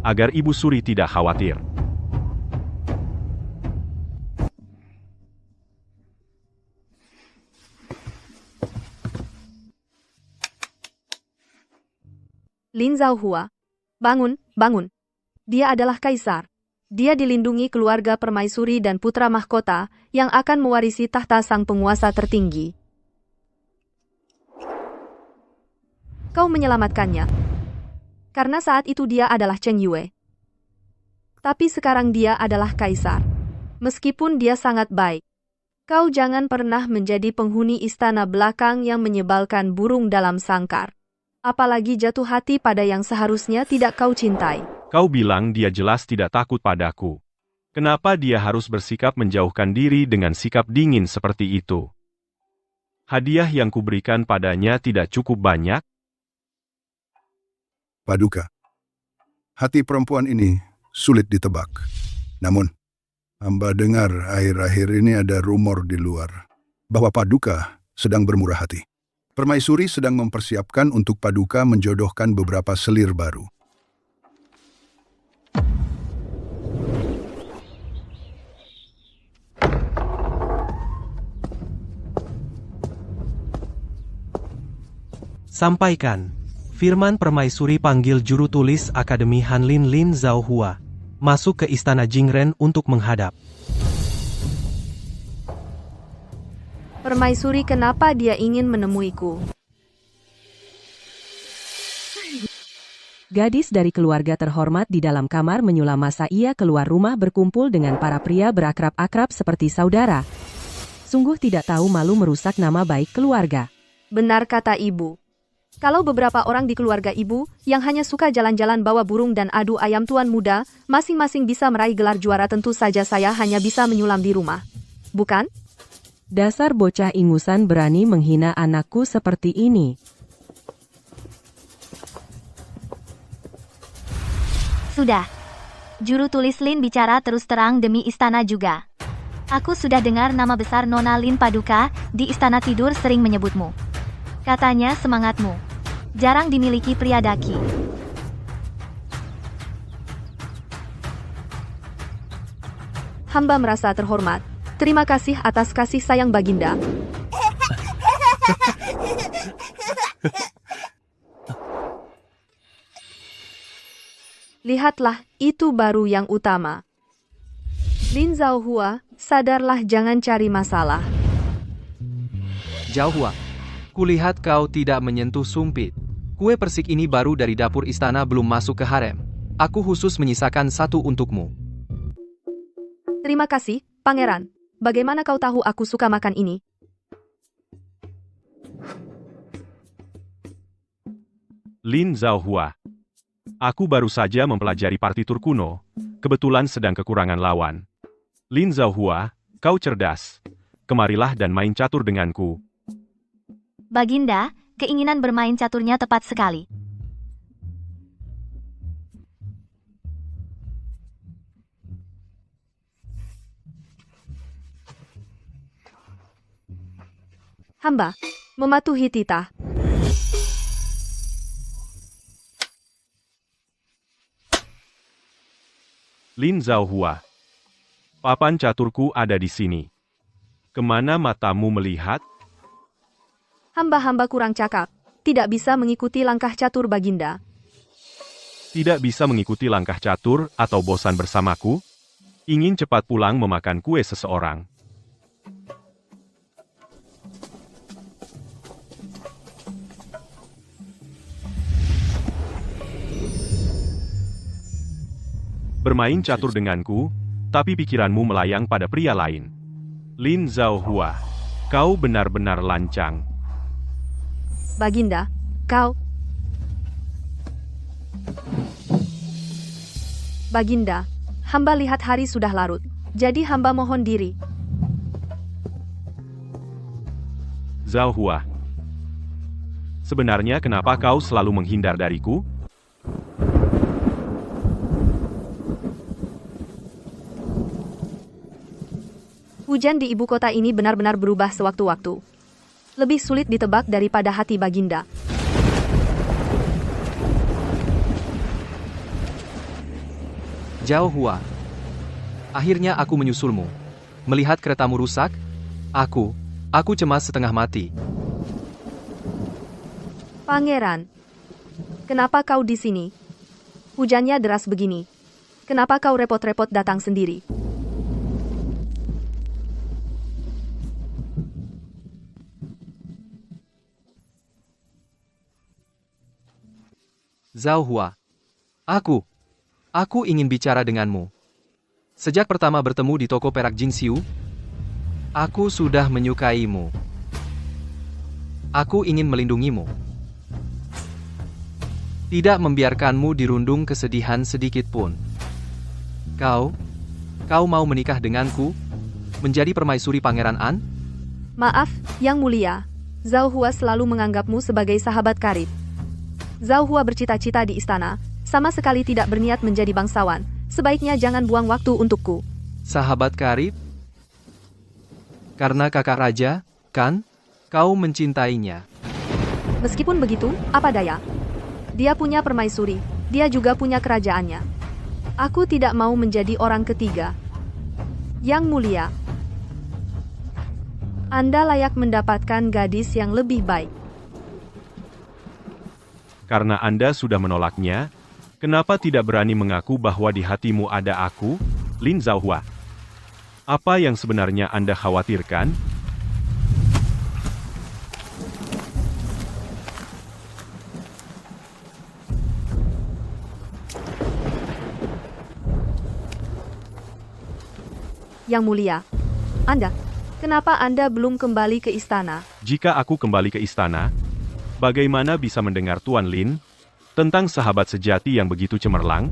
agar Ibu Suri tidak khawatir. Lin Zhaohua, bangun, bangun. Dia adalah kaisar. Dia dilindungi keluarga permaisuri dan putra mahkota yang akan mewarisi tahta sang penguasa tertinggi. Kau menyelamatkannya. Karena saat itu dia adalah Cheng Yue. Tapi sekarang dia adalah kaisar. Meskipun dia sangat baik. Kau jangan pernah menjadi penghuni istana belakang yang menyebalkan burung dalam sangkar. Apalagi jatuh hati pada yang seharusnya tidak kau cintai. Kau bilang dia jelas tidak takut padaku. Kenapa dia harus bersikap menjauhkan diri dengan sikap dingin seperti itu? Hadiah yang kuberikan padanya tidak cukup banyak? Paduka, hati perempuan ini sulit ditebak. Namun, hamba dengar akhir-akhir ini ada rumor di luar bahwa Paduka sedang bermurah hati. Permaisuri sedang mempersiapkan untuk Paduka menjodohkan beberapa selir baru. Sampaikan. Firman Permaisuri panggil juru tulis Akademi Hanlin Lin Zhaohua masuk ke istana Jingren untuk menghadap. Permaisuri, kenapa dia ingin menemuiku? Gadis dari keluarga terhormat di dalam kamar menyulam masa ia keluar rumah berkumpul dengan para pria berakrab-akrab seperti saudara. Sungguh tidak tahu malu merusak nama baik keluarga. Benar kata ibu. Kalau beberapa orang di keluarga ibu, yang hanya suka jalan-jalan bawa burung dan adu ayam tuan muda, masing-masing bisa meraih gelar juara, tentu saja saya hanya bisa menyulam di rumah. Bukan? Dasar bocah ingusan berani menghina anakku seperti ini. Sudah. Juru tulis Lin bicara terus terang demi istana juga. Aku sudah dengar nama besar Nona Lin Paduka, di istana tidur sering menyebutmu. Katanya semangatmu jarang dimiliki pria daki. Hamba merasa terhormat. Terima kasih atas kasih sayang Baginda. Lihatlah, itu baru yang utama. Lin Zhaohua, sadarlah, jangan cari masalah. Zhaohua, kulihat kau tidak menyentuh sumpit. Kue persik ini baru dari dapur istana, belum masuk ke harem. Aku khusus menyisakan satu untukmu. Terima kasih, Pangeran. Bagaimana kau tahu aku suka makan ini? Lin Zhaohua. Aku baru saja mempelajari partitur kuno, kebetulan sedang kekurangan lawan. Lin Zhaohua, kau cerdas. Kemarilah dan main catur denganku. Baginda, keinginan bermain caturnya tepat sekali. Hamba mematuhi titah. Lin Zhaohua. Papan caturku ada di sini. Kemana matamu melihat? Hamba kurang cakap. Tidak bisa mengikuti langkah catur Baginda. Tidak bisa mengikuti langkah catur atau bosan bersamaku? Ingin cepat pulang memakan kue seseorang. Bermain catur denganku, tapi pikiranmu melayang pada pria lain. Lin Zhaohua, kau benar-benar lancang. Baginda, kau... Baginda, hamba lihat hari sudah larut, jadi hamba mohon diri. Zhaohua, sebenarnya kenapa kau selalu menghindar dariku? Hujan di ibu kota ini benar-benar berubah sewaktu-waktu. Lebih sulit ditebak daripada hati Baginda. Zhaohua, akhirnya aku menyusulmu. Melihat keretamu rusak, aku cemas setengah mati. Pangeran, kenapa kau di sini? Hujannya deras begini. Kenapa kau repot-repot datang sendiri? Zhaohua, aku ingin bicara denganmu. Sejak pertama bertemu di toko perak Jingxiu, aku sudah menyukaimu. Aku ingin melindungimu. Tidak membiarkanmu dirundung kesedihan sedikit pun. Kau mau menikah denganku? Menjadi permaisuri Pangeran An? Maaf, Yang Mulia. Zhaohua selalu menganggapmu sebagai sahabat karib. Zhaohua bercita-cita di istana, sama sekali tidak berniat menjadi bangsawan. Sebaiknya jangan buang waktu untukku. Sahabat karib? Karena kakak raja, kan? Kau mencintainya. Meskipun begitu, apa daya? Dia punya permaisuri, dia juga punya kerajaannya. Aku tidak mau menjadi orang ketiga. Yang Mulia, Anda layak mendapatkan gadis yang lebih baik. Karena Anda sudah menolaknya, kenapa tidak berani mengaku bahwa di hatimu ada aku, Lin Zhaohua? Apa yang sebenarnya Anda khawatirkan? Yang Mulia, kenapa Anda belum kembali ke istana? Jika aku kembali ke istana, bagaimana bisa mendengar Tuan Lin tentang sahabat sejati yang begitu cemerlang?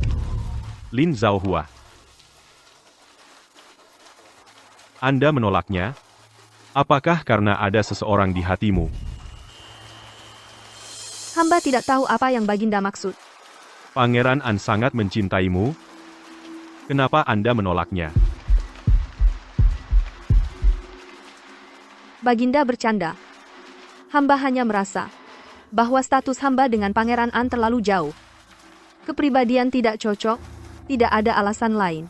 Lin Zhaohua. Anda menolaknya? Apakah karena ada seseorang di hatimu? Hamba tidak tahu apa yang Baginda maksud. Pangeran An sangat mencintaimu. Kenapa Anda menolaknya? Baginda bercanda. Hamba hanya merasa bahwa status hamba dengan Pangeran An terlalu jauh. Kepribadian tidak cocok, tidak ada alasan lain.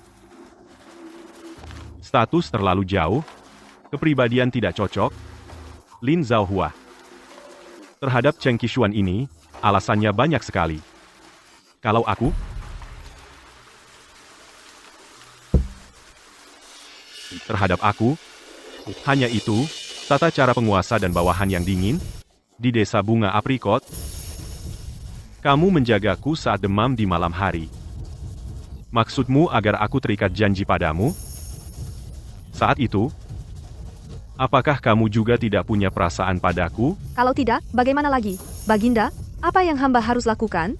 Status terlalu jauh? Kepribadian tidak cocok? Lin Zhaohua. Terhadap Cheng Qishuan ini, alasannya banyak sekali. Kalau aku? Terhadap aku? Hanya itu, tata cara penguasa dan bawahan yang dingin? Di desa bunga aprikot? Kamu menjagaku saat demam di malam hari. Maksudmu agar aku terikat janji padamu? Saat itu, apakah kamu juga tidak punya perasaan padaku? Kalau tidak, bagaimana lagi? Baginda, apa yang hamba harus lakukan?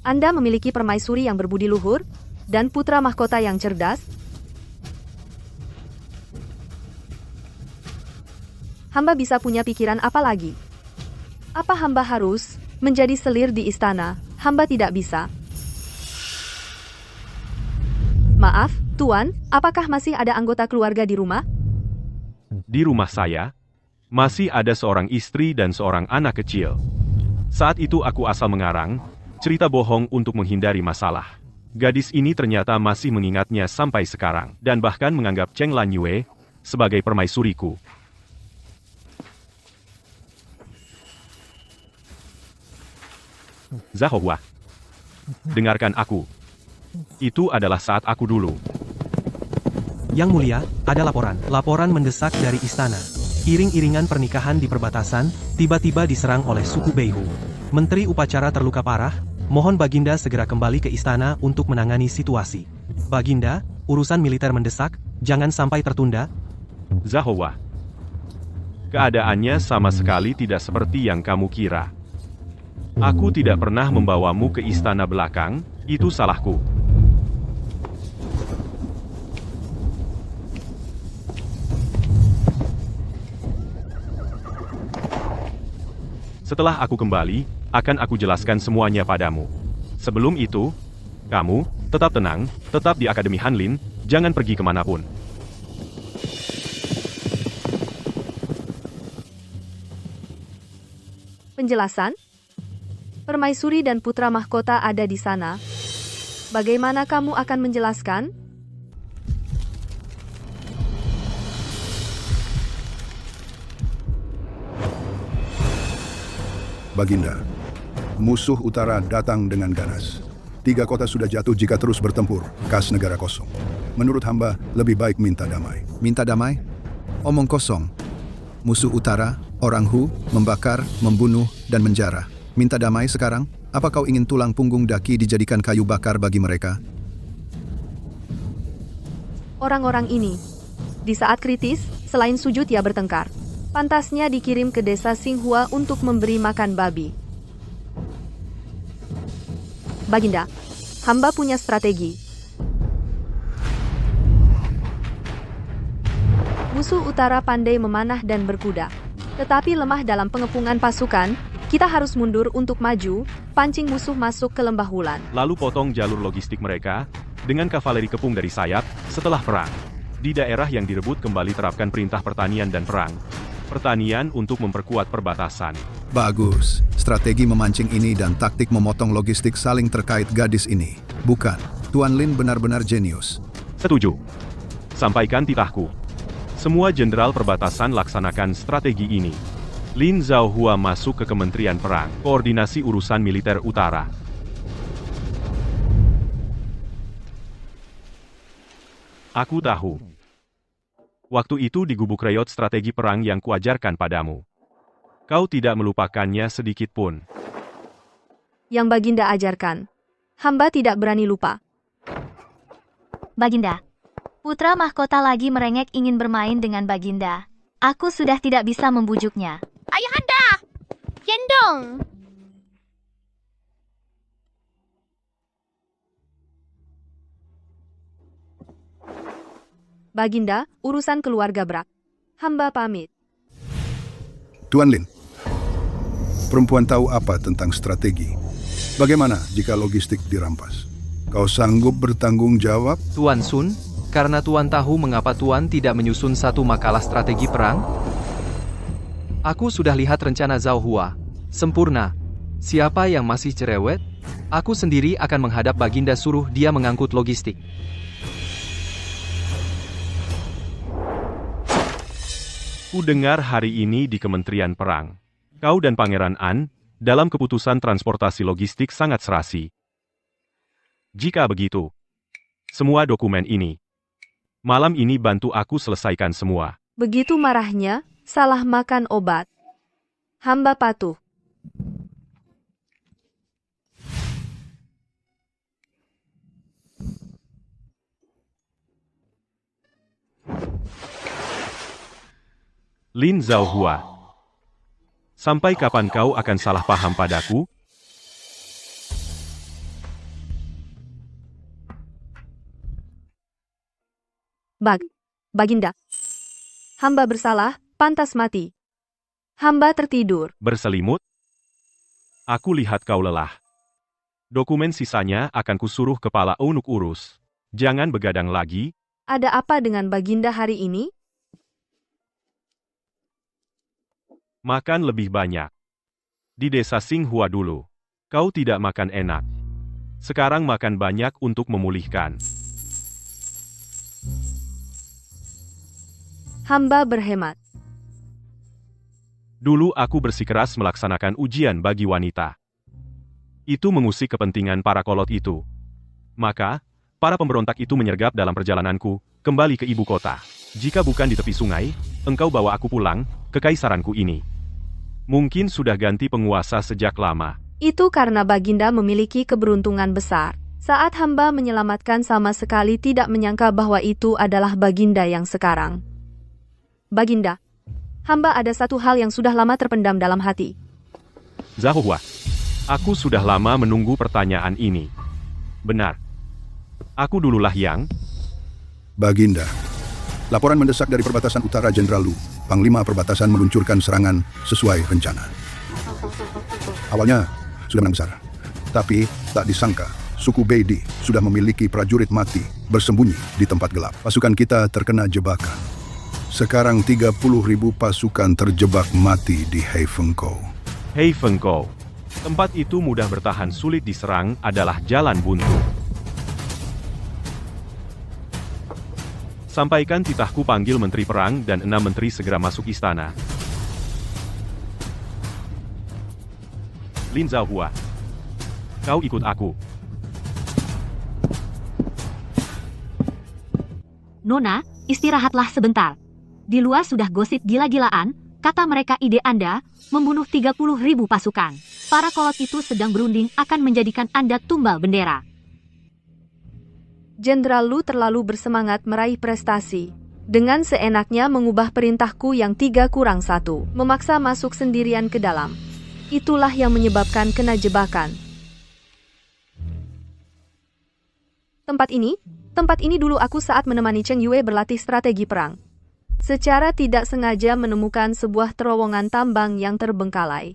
Anda memiliki permaisuri yang berbudi luhur, dan putra mahkota yang cerdas. Hamba bisa punya pikiran apa lagi? Apa hamba harus menjadi selir di istana? Hamba tidak bisa. Maaf, Tuan, apakah masih ada anggota keluarga di rumah? Di rumah saya, masih ada seorang istri dan seorang anak kecil. Saat itu aku asal mengarang, cerita bohong untuk menghindari masalah. Gadis ini ternyata masih mengingatnya sampai sekarang, dan bahkan menganggap Cheng Lanyue sebagai permaisuriku. Zhaohua, dengarkan aku. Itu adalah saat aku dulu. Yang Mulia, ada laporan. Laporan mendesak dari istana. Iring-iringan pernikahan di perbatasan, tiba-tiba diserang oleh suku Beihu. Menteri upacara terluka parah, mohon Baginda segera kembali ke istana untuk menangani situasi. Baginda, urusan militer mendesak, jangan sampai tertunda. Zhaohua, keadaannya sama sekali tidak seperti yang kamu kira. Aku tidak pernah membawamu ke istana belakang, itu salahku. Setelah aku kembali, akan aku jelaskan semuanya padamu. Sebelum itu, kamu tetap tenang, tetap di Akademi Hanlin, jangan pergi kemanapun. Penjelasan? Permaisuri dan putra mahkota ada di sana. Bagaimana kamu akan menjelaskan? Baginda, musuh utara datang dengan ganas. 3 kota sudah jatuh jika terus bertempur, kas negara kosong. Menurut hamba, lebih baik minta damai. Minta damai? Omong kosong. Musuh utara, orang Hu, membakar, membunuh, dan menjara. Minta damai sekarang? Apa kau ingin tulang punggung Daki dijadikan kayu bakar bagi mereka? Orang-orang ini, di saat kritis, selain sujud ya bertengkar. Pantasnya dikirim ke desa Xinghua untuk memberi makan babi. Baginda, hamba punya strategi. Musuh utara pandai memanah dan berkuda, tetapi lemah dalam pengepungan pasukan. Kita harus mundur untuk maju, pancing musuh masuk ke lembah Wulan. Lalu potong jalur logistik mereka, dengan kavaleri kepung dari sayap, setelah perang. Di daerah yang direbut kembali terapkan perintah pertanian dan perang. Pertanian untuk memperkuat perbatasan. Bagus. Strategi memancing ini dan taktik memotong logistik saling terkait gadis ini. Bukan. Tuan Lin benar-benar jenius. Setuju. Sampaikan titahku. Semua jenderal perbatasan laksanakan strategi ini. Lin Zhaohua masuk ke Kementerian Perang, koordinasi urusan militer utara. Aku tahu. Waktu itu di Gubuk Reyot strategi perang yang kuajarkan padamu. Kau tidak melupakannya sedikit pun. Yang Baginda ajarkan, hamba tidak berani lupa. Baginda, Putra mahkota lagi merengek ingin bermain dengan Baginda. Aku sudah tidak bisa membujuknya. Ayahanda! Gendong! Baginda, urusan keluarga Brak. Hamba pamit. Tuan Lin, perempuan tahu apa tentang strategi? Bagaimana jika logistik dirampas? Kau sanggup bertanggung jawab? Tuan Sun, karena Tuan tahu mengapa Tuan tidak menyusun satu makalah strategi perang? Aku sudah lihat rencana Zhao Hua. Sempurna. Siapa yang masih cerewet? Aku sendiri akan menghadap Baginda suruh dia mengangkut logistik. Ku dengar hari ini di Kementerian Perang. Kau dan Pangeran An, dalam keputusan transportasi logistik sangat serasi. Jika begitu, semua dokumen ini, malam ini bantu aku selesaikan semua. Begitu marahnya, salah makan obat. Hamba patuh. Lin Zhao Hua, sampai kapan kau akan salah paham padaku? Baginda. Hamba bersalah, pantas mati. Hamba tertidur. Berselimut? Aku lihat kau lelah. Dokumen sisanya akan kusuruh kepala Unuk urus. Jangan begadang lagi. Ada apa dengan Baginda hari ini? Makan lebih banyak. Di desa Xinghua dulu, kau tidak makan enak. Sekarang makan banyak untuk memulihkan. Hamba berhemat. Dulu aku bersikeras melaksanakan ujian bagi wanita. Itu mengusik kepentingan para kolot itu. Maka, para pemberontak itu menyergap dalam perjalananku, kembali ke ibu kota. Jika bukan di tepi sungai, engkau bawa aku pulang, ke kaisaranku ini. Mungkin sudah ganti penguasa sejak lama. Itu karena Baginda memiliki keberuntungan besar. Saat hamba menyelamatkan sama sekali tidak menyangka bahwa itu adalah Baginda yang sekarang. Baginda, hamba ada satu hal yang sudah lama terpendam dalam hati. Zhao Hua, aku sudah lama menunggu pertanyaan ini. Benar. Aku dululah yang... Baginda, laporan mendesak dari perbatasan utara Jenderal Lu. Panglima perbatasan meluncurkan serangan sesuai rencana. Awalnya sudah menang besar, tapi tak disangka suku Beidi sudah memiliki prajurit mati bersembunyi di tempat gelap. Pasukan kita terkena jebakan. Sekarang 30.000 pasukan terjebak mati di Heifengkou. Heifengkou. Tempat itu mudah bertahan, sulit diserang, adalah jalan buntu. Sampaikan titahku panggil Menteri Perang dan 6 menteri segera masuk istana. Lin Zhao Hua, kau ikut aku. Nona, istirahatlah sebentar. Di luar sudah gosip gila-gilaan, kata mereka ide Anda, membunuh 30.000 pasukan. Para kolot itu sedang berunding akan menjadikan Anda tumbal bendera. Jenderal Lu terlalu bersemangat meraih prestasi. Dengan seenaknya mengubah perintahku yang 3-1, memaksa masuk sendirian ke dalam. Itulah yang menyebabkan kena jebakan. Tempat ini dulu aku saat menemani Cheng Yue berlatih strategi perang. Secara tidak sengaja menemukan sebuah terowongan tambang yang terbengkalai.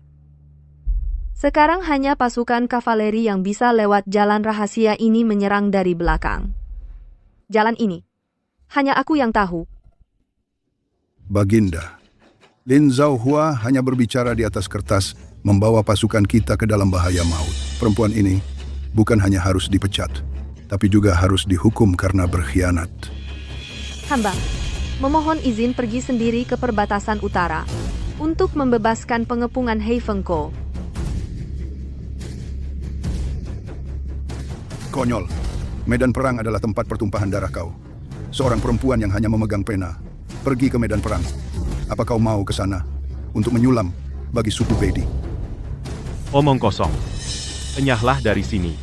Sekarang hanya pasukan kavaleri yang bisa lewat jalan rahasia ini menyerang dari belakang. Jalan ini, hanya aku yang tahu. Baginda, Lin Zhao Hua hanya berbicara di atas kertas, membawa pasukan kita ke dalam bahaya maut. Perempuan ini bukan hanya harus dipecat, tapi juga harus dihukum karena berkhianat. Hamba memohon izin pergi sendiri ke perbatasan utara untuk membebaskan pengepungan Heifengkou. Konyol, medan perang adalah tempat pertumpahan darah kau. Seorang perempuan yang hanya memegang pena, pergi ke medan perang. Apa kau mau ke sana untuk menyulam bagi suku Beidi? Omong kosong. Enyahlah dari sini.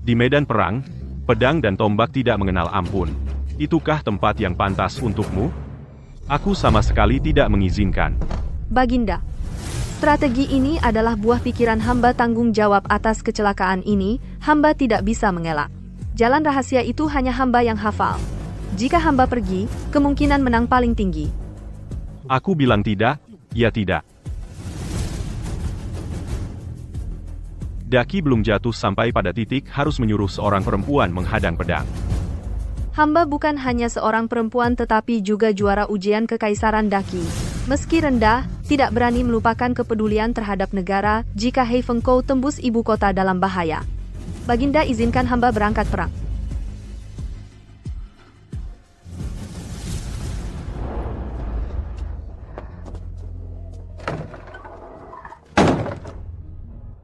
Di medan perang, pedang dan tombak tidak mengenal ampun. Itukah tempat yang pantas untukmu? Aku sama sekali tidak mengizinkan. Baginda, strategi ini adalah buah pikiran hamba. Tanggung jawab atas kecelakaan ini, hamba tidak bisa mengelak. Jalan rahasia itu hanya hamba yang hafal. Jika hamba pergi, kemungkinan menang paling tinggi. Aku bilang tidak, ya tidak. Daki belum jatuh sampai pada titik harus menyuruh seorang perempuan menghadang pedang. Hamba bukan hanya seorang perempuan tetapi juga juara ujian kekaisaran Daki. Meski rendah, tidak berani melupakan kepedulian terhadap negara jika Hei Fengkou tembus ibu kota dalam bahaya. Baginda izinkan hamba berangkat perang.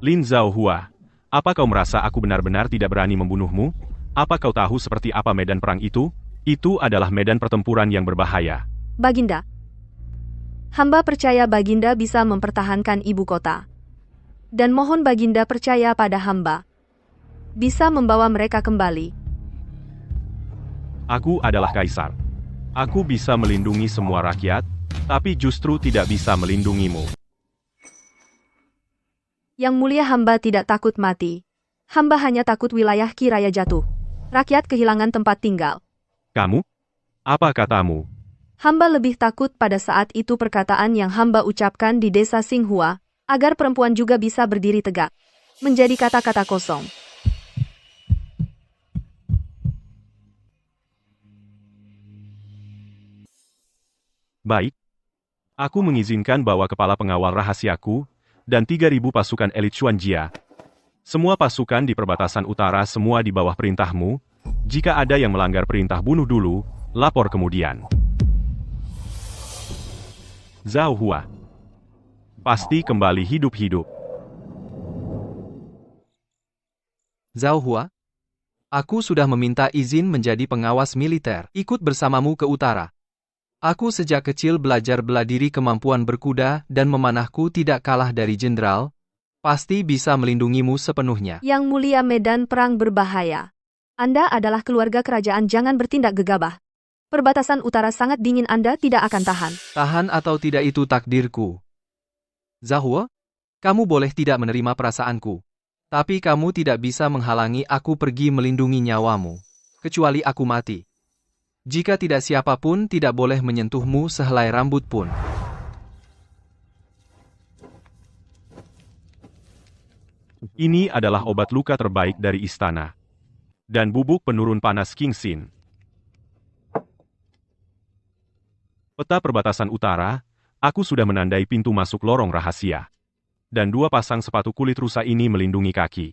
Lin Zhaohua, apa kau merasa aku benar-benar tidak berani membunuhmu? Apa kau tahu seperti apa medan perang itu? Itu adalah medan pertempuran yang berbahaya. Baginda, hamba percaya Baginda bisa mempertahankan ibu kota. Dan mohon Baginda percaya pada hamba. Bisa membawa mereka kembali. Aku adalah kaisar. Aku bisa melindungi semua rakyat, tapi justru tidak bisa melindungimu. Yang mulia, hamba tidak takut mati. Hamba hanya takut wilayah Kiraya jatuh. Rakyat kehilangan tempat tinggal. Kamu? Apa katamu? Hamba lebih takut pada saat itu perkataan yang hamba ucapkan di desa Xinghua, agar perempuan juga bisa berdiri tegak. Menjadi kata-kata kosong. Baik. Aku mengizinkan bawa kepala pengawal rahasiaku, dan 3.000 pasukan elit Xuanjia. Semua pasukan di perbatasan utara semua di bawah perintahmu. Jika ada yang melanggar perintah bunuh dulu, lapor kemudian. Zhaohua pasti kembali hidup-hidup. Zhaohua, aku sudah meminta izin menjadi pengawas militer, ikut bersamamu ke utara. Aku sejak kecil belajar bela diri, kemampuan berkuda dan memanahku tidak kalah dari jenderal. Pasti bisa melindungimu sepenuhnya. Yang mulia, medan perang berbahaya. Anda adalah keluarga kerajaan, jangan bertindak gegabah. Perbatasan utara sangat dingin, Anda tidak akan tahan. Tahan atau tidak itu takdirku. Zhaohua, kamu boleh tidak menerima perasaanku. Tapi kamu tidak bisa menghalangi aku pergi melindungi nyawamu. Kecuali aku mati. Jika tidak, siapapun tidak boleh menyentuhmu sehelai rambut pun. Ini adalah obat luka terbaik dari istana. Dan bubuk penurun panas Kingxin. Peta perbatasan utara, aku sudah menandai pintu masuk lorong rahasia. Dan 2 pasang sepatu kulit rusa ini melindungi kaki.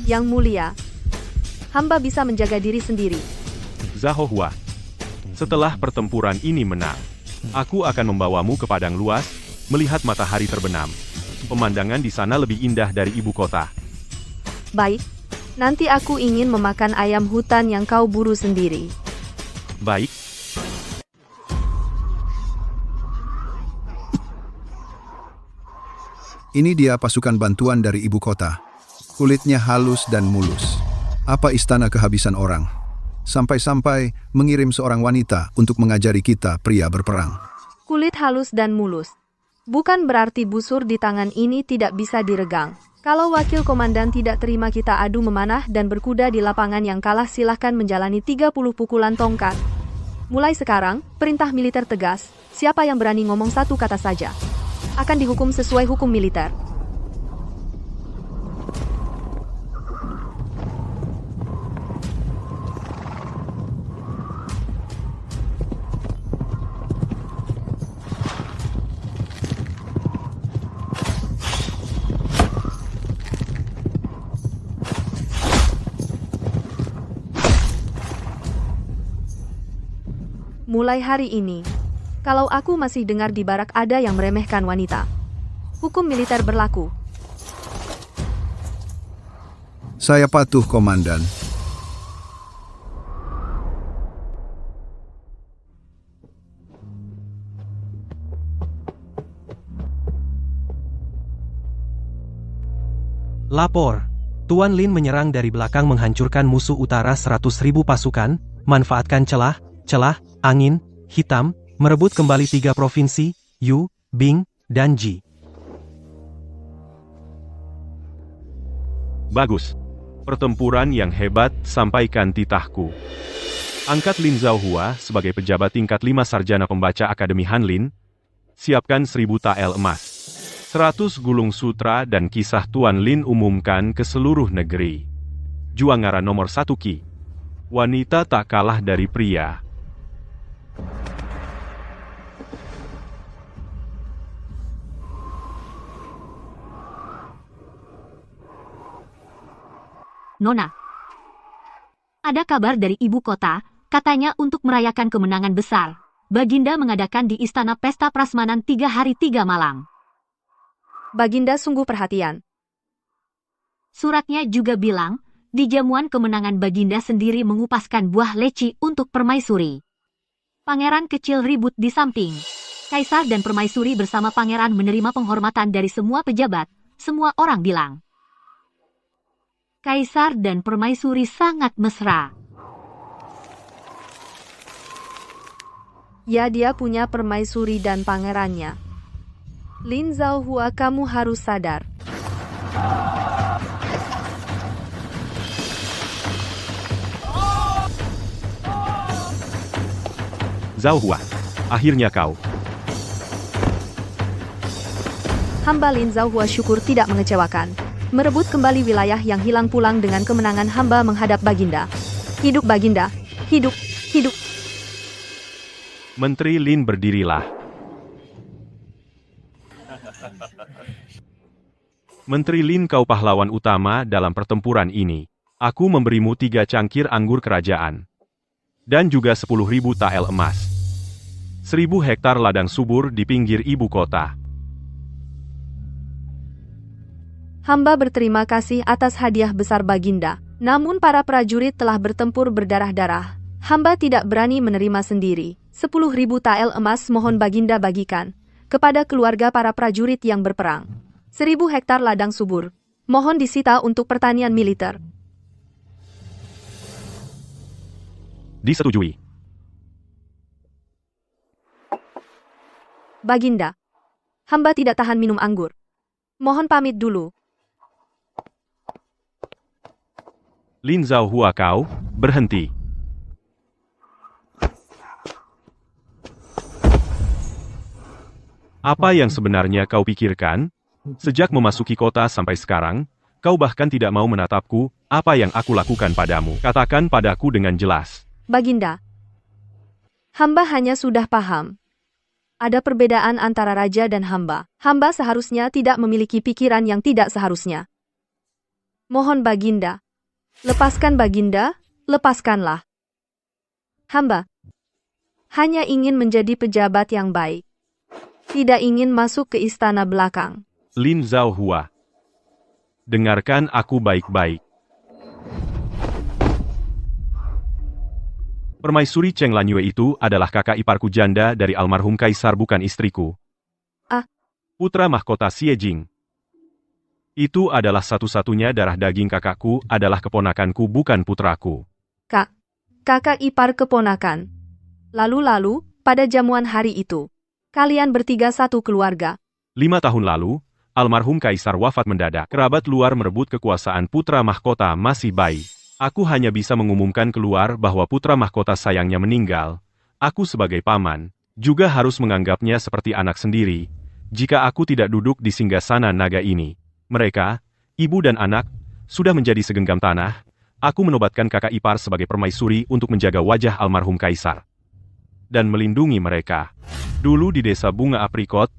Yang mulia, hamba bisa menjaga diri sendiri. Zhaohua, setelah pertempuran ini menang, aku akan membawamu ke padang luas, melihat matahari terbenam. Pemandangan di sana lebih indah dari ibu kota. Baik, nanti aku ingin memakan ayam hutan yang kau buru sendiri. Baik. Ini dia pasukan bantuan dari ibu kota. Kulitnya halus dan mulus. Apa istana kehabisan orang? Sampai-sampai mengirim seorang wanita untuk mengajari kita pria berperang. Kulit halus dan mulus. Bukan berarti busur di tangan ini tidak bisa diregang. Kalau wakil komandan tidak terima kita adu memanah dan berkuda di lapangan, yang kalah silahkan menjalani 30 pukulan tongkat. Mulai sekarang, perintah militer tegas, siapa yang berani ngomong satu kata saja akan dihukum sesuai hukum militer. Mulai hari ini, kalau aku masih dengar di barak ada yang meremehkan wanita, hukum militer berlaku. Saya patuh, Komandan. Lapor. Tuan Lin menyerang dari belakang menghancurkan musuh utara 100.000 pasukan, manfaatkan celah angin hitam, merebut kembali 3 provinsi, Yu, Bing, dan Ji. Bagus. Pertempuran yang hebat, sampaikan titahku. Angkat Lin Zhaohua sebagai pejabat tingkat 5 sarjana pembaca Akademi Hanlin. Siapkan 1000 tael emas. 100 gulung sutra dan kisah Tuan Lin umumkan ke seluruh negeri. Juangara nomor 1 Qi. Wanita tak kalah dari pria. Nona. Ada kabar dari ibu kota, katanya untuk merayakan kemenangan besar. Baginda mengadakan di istana pesta prasmanan 3 hari 3 malam. Baginda sungguh perhatian. Suratnya juga bilang, di jamuan kemenangan Baginda sendiri mengupaskan buah leci untuk permaisuri. Pangeran kecil ribut di samping. Kaisar dan permaisuri bersama pangeran menerima penghormatan dari semua pejabat. Semua orang bilang, Kaisar dan permaisuri sangat mesra. Ya, dia punya permaisuri dan pangerannya. Lin Zhaohua, kamu harus sadar. Zhaohua, akhirnya kau. Hamba Lin Zhaohua syukur tidak mengecewakan. Merebut kembali wilayah yang hilang pulang dengan kemenangan hamba menghadap Baginda. Hidup Baginda, hidup, hidup. Menteri Lin, berdirilah. Menteri Lin, kau pahlawan utama dalam pertempuran ini. Aku memberimu 3 cangkir anggur kerajaan. Dan juga 10.000 tael emas. 1000 hektar ladang subur di pinggir ibu kota. Hamba berterima kasih atas hadiah besar Baginda. Namun para prajurit telah bertempur berdarah-darah. Hamba tidak berani menerima sendiri. 10.000 tael emas mohon Baginda bagikan kepada keluarga para prajurit yang berperang. 1000 hektar ladang subur mohon disita untuk pertanian militer. Disetujui. Baginda, hamba tidak tahan minum anggur. Mohon pamit dulu. Lin Zhaohua, kau berhenti. Apa yang sebenarnya kau pikirkan? Sejak memasuki kota sampai sekarang, kau bahkan tidak mau menatapku. Apa yang aku lakukan padamu? Katakan padaku dengan jelas. Baginda, hamba hanya sudah paham. Ada perbedaan antara raja dan hamba. Hamba seharusnya tidak memiliki pikiran yang tidak seharusnya. Mohon Baginda, lepaskan Baginda, lepaskanlah. Hamba hanya ingin menjadi pejabat yang baik. Tidak ingin masuk ke istana belakang. Lin Zhaohua, dengarkan aku baik-baik. Permaisuri Cheng Lanyue itu adalah kakak iparku janda dari almarhum kaisar, bukan istriku. Ah. Putra mahkota Xie Jing. Itu adalah satu-satunya darah daging kakakku, adalah keponakanku, bukan putraku. Kakak ipar keponakan. Lalu, pada jamuan hari itu, kalian bertiga satu keluarga. 5 tahun lalu, almarhum kaisar wafat mendadak. Kerabat luar merebut kekuasaan putra mahkota masih bayi. Aku hanya bisa mengumumkan keluar bahwa putra mahkota sayangnya meninggal. Aku sebagai paman, juga harus menganggapnya seperti anak sendiri. Jika aku tidak duduk di singgasana naga ini, mereka, ibu dan anak, sudah menjadi segenggam tanah. Aku menobatkan kakak ipar sebagai permaisuri untuk menjaga wajah almarhum kaisar. Dan melindungi mereka. Dulu di desa bunga aprikot,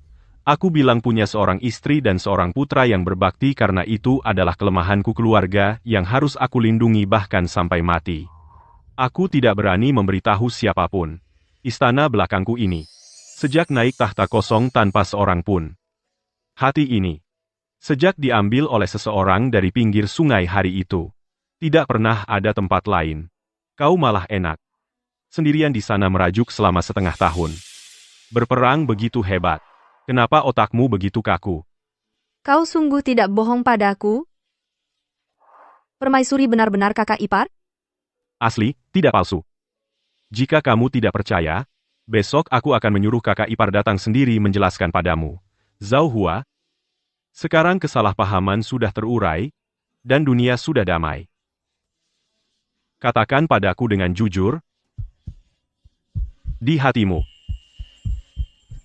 aku bilang punya seorang istri dan seorang putra yang berbakti karena itu adalah kelemahanku keluarga yang harus aku lindungi bahkan sampai mati. Aku tidak berani memberitahu siapapun. Istana belakangku ini. Sejak naik tahta kosong tanpa seorang pun. Hati ini. Sejak diambil oleh seseorang dari pinggir sungai hari itu. Tidak pernah ada tempat lain. Kau malah enak. Sendirian di sana merajuk selama setengah tahun. Berperang begitu hebat. Kenapa otakmu begitu kaku? Kau sungguh tidak bohong padaku? Permaisuri benar-benar kakak ipar? Asli, tidak palsu. Jika kamu tidak percaya, besok aku akan menyuruh kakak ipar datang sendiri menjelaskan padamu. Zhao Hua, sekarang kesalahpahaman sudah terurai, dan dunia sudah damai. Katakan padaku dengan jujur, di hatimu,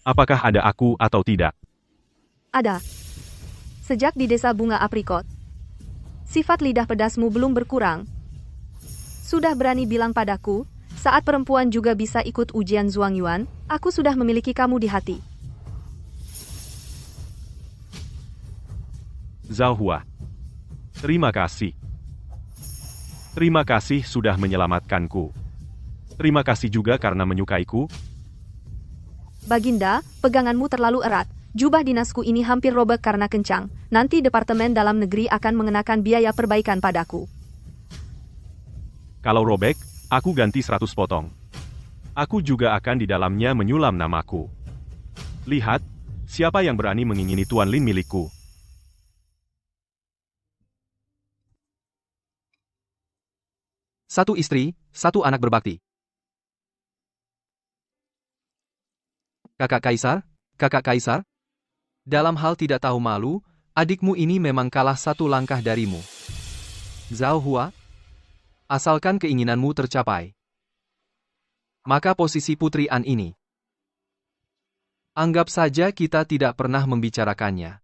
apakah ada aku atau tidak? Ada. Sejak di desa bunga aprikot, sifat lidah pedasmu belum berkurang. Sudah berani bilang padaku, saat perempuan juga bisa ikut ujian Zhuang Yuan, aku sudah memiliki kamu di hati. Zhao Hua, terima kasih. Terima kasih sudah menyelamatkanku. Terima kasih juga karena menyukaiku. Baginda, peganganmu terlalu erat. Jubah dinasku ini hampir robek karena kencang. Nanti Departemen Dalam Negeri akan mengenakan biaya perbaikan padaku. Kalau robek, aku ganti 100 potong. Aku juga akan di dalamnya menyulam namaku. Lihat, siapa yang berani mengingini Tuan Lin milikku. Satu istri, satu anak berbakti. Kakak Kaisar, dalam hal tidak tahu malu, adikmu ini memang kalah satu langkah darimu. Zhao Hua, asalkan keinginanmu tercapai, maka posisi Putri An ini, anggap saja kita tidak pernah membicarakannya.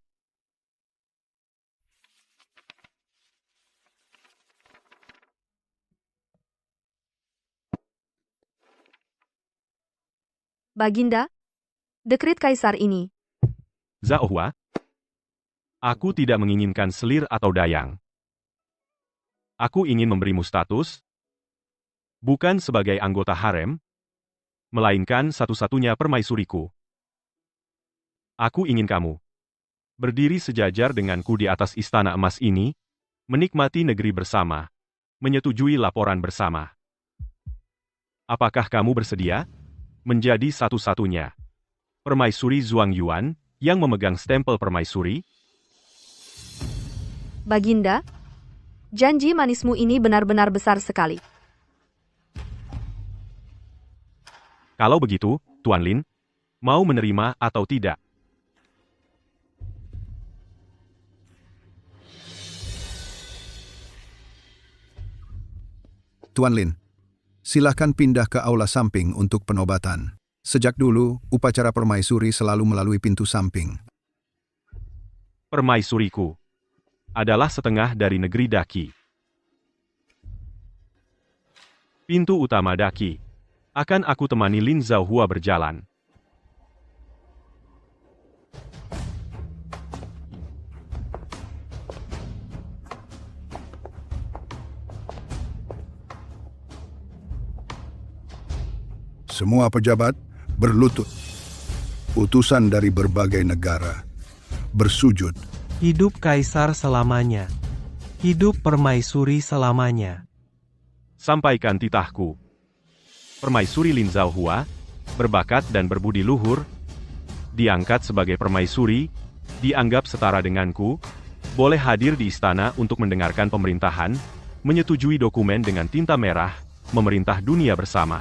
Baginda, dekret kaisar ini. Zhao Hua, aku tidak menginginkan selir atau dayang. Aku ingin memberimu status, bukan sebagai anggota harem, melainkan satu-satunya permaisuriku. Aku ingin kamu berdiri sejajar denganku di atas istana emas ini, menikmati negeri bersama, menyetujui laporan bersama. Apakah kamu bersedia menjadi satu-satunya permaisuri Zhuang Yuan yang memegang stempel permaisuri? Baginda, janji manismu ini benar-benar besar sekali. Kalau begitu, Tuan Lin, mau menerima atau tidak? Tuan Lin, silakan pindah ke aula samping untuk penobatan. Sejak dulu, upacara permaisuri selalu melalui pintu samping. Permaisuriku adalah setengah dari negeri Daqi. Pintu utama Daqi akan aku temani Lin Zhao Hua berjalan. Semua pejabat berlutut. Utusan dari berbagai negara bersujud. Hidup Kaisar selamanya. Hidup Permaisuri selamanya. Sampaikan titahku. Permaisuri Lin Zhao Hua, berbakat dan berbudi luhur, diangkat sebagai permaisuri, dianggap setara denganku, boleh hadir di istana untuk mendengarkan pemerintahan, menyetujui dokumen dengan tinta merah, memerintah dunia bersama.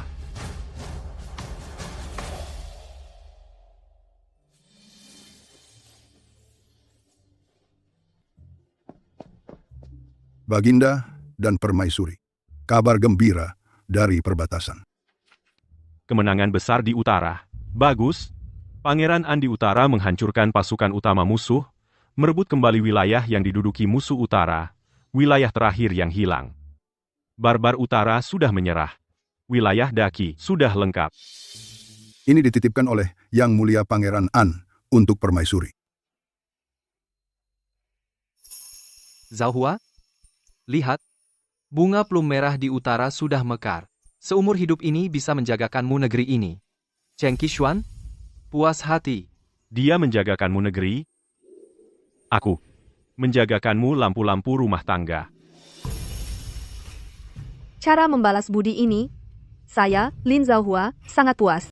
Baginda dan permaisuri. Kabar gembira dari perbatasan. Kemenangan besar di utara. Bagus. Pangeran An di utara menghancurkan pasukan utama musuh, merebut kembali wilayah yang diduduki musuh utara, wilayah terakhir yang hilang. Barbar utara sudah menyerah. Wilayah Daqi sudah lengkap. Ini dititipkan oleh Yang Mulia Pangeran An untuk permaisuri. Zhao Hua, lihat, bunga plum merah di utara sudah mekar. Seumur hidup ini bisa menjagakanmu negeri ini. Cheng Qishuan, puas hati. Dia menjagakanmu negeri. Aku menjagakanmu lampu-lampu rumah tangga. Cara membalas budi ini, saya, Lin Zhao Hua, sangat puas.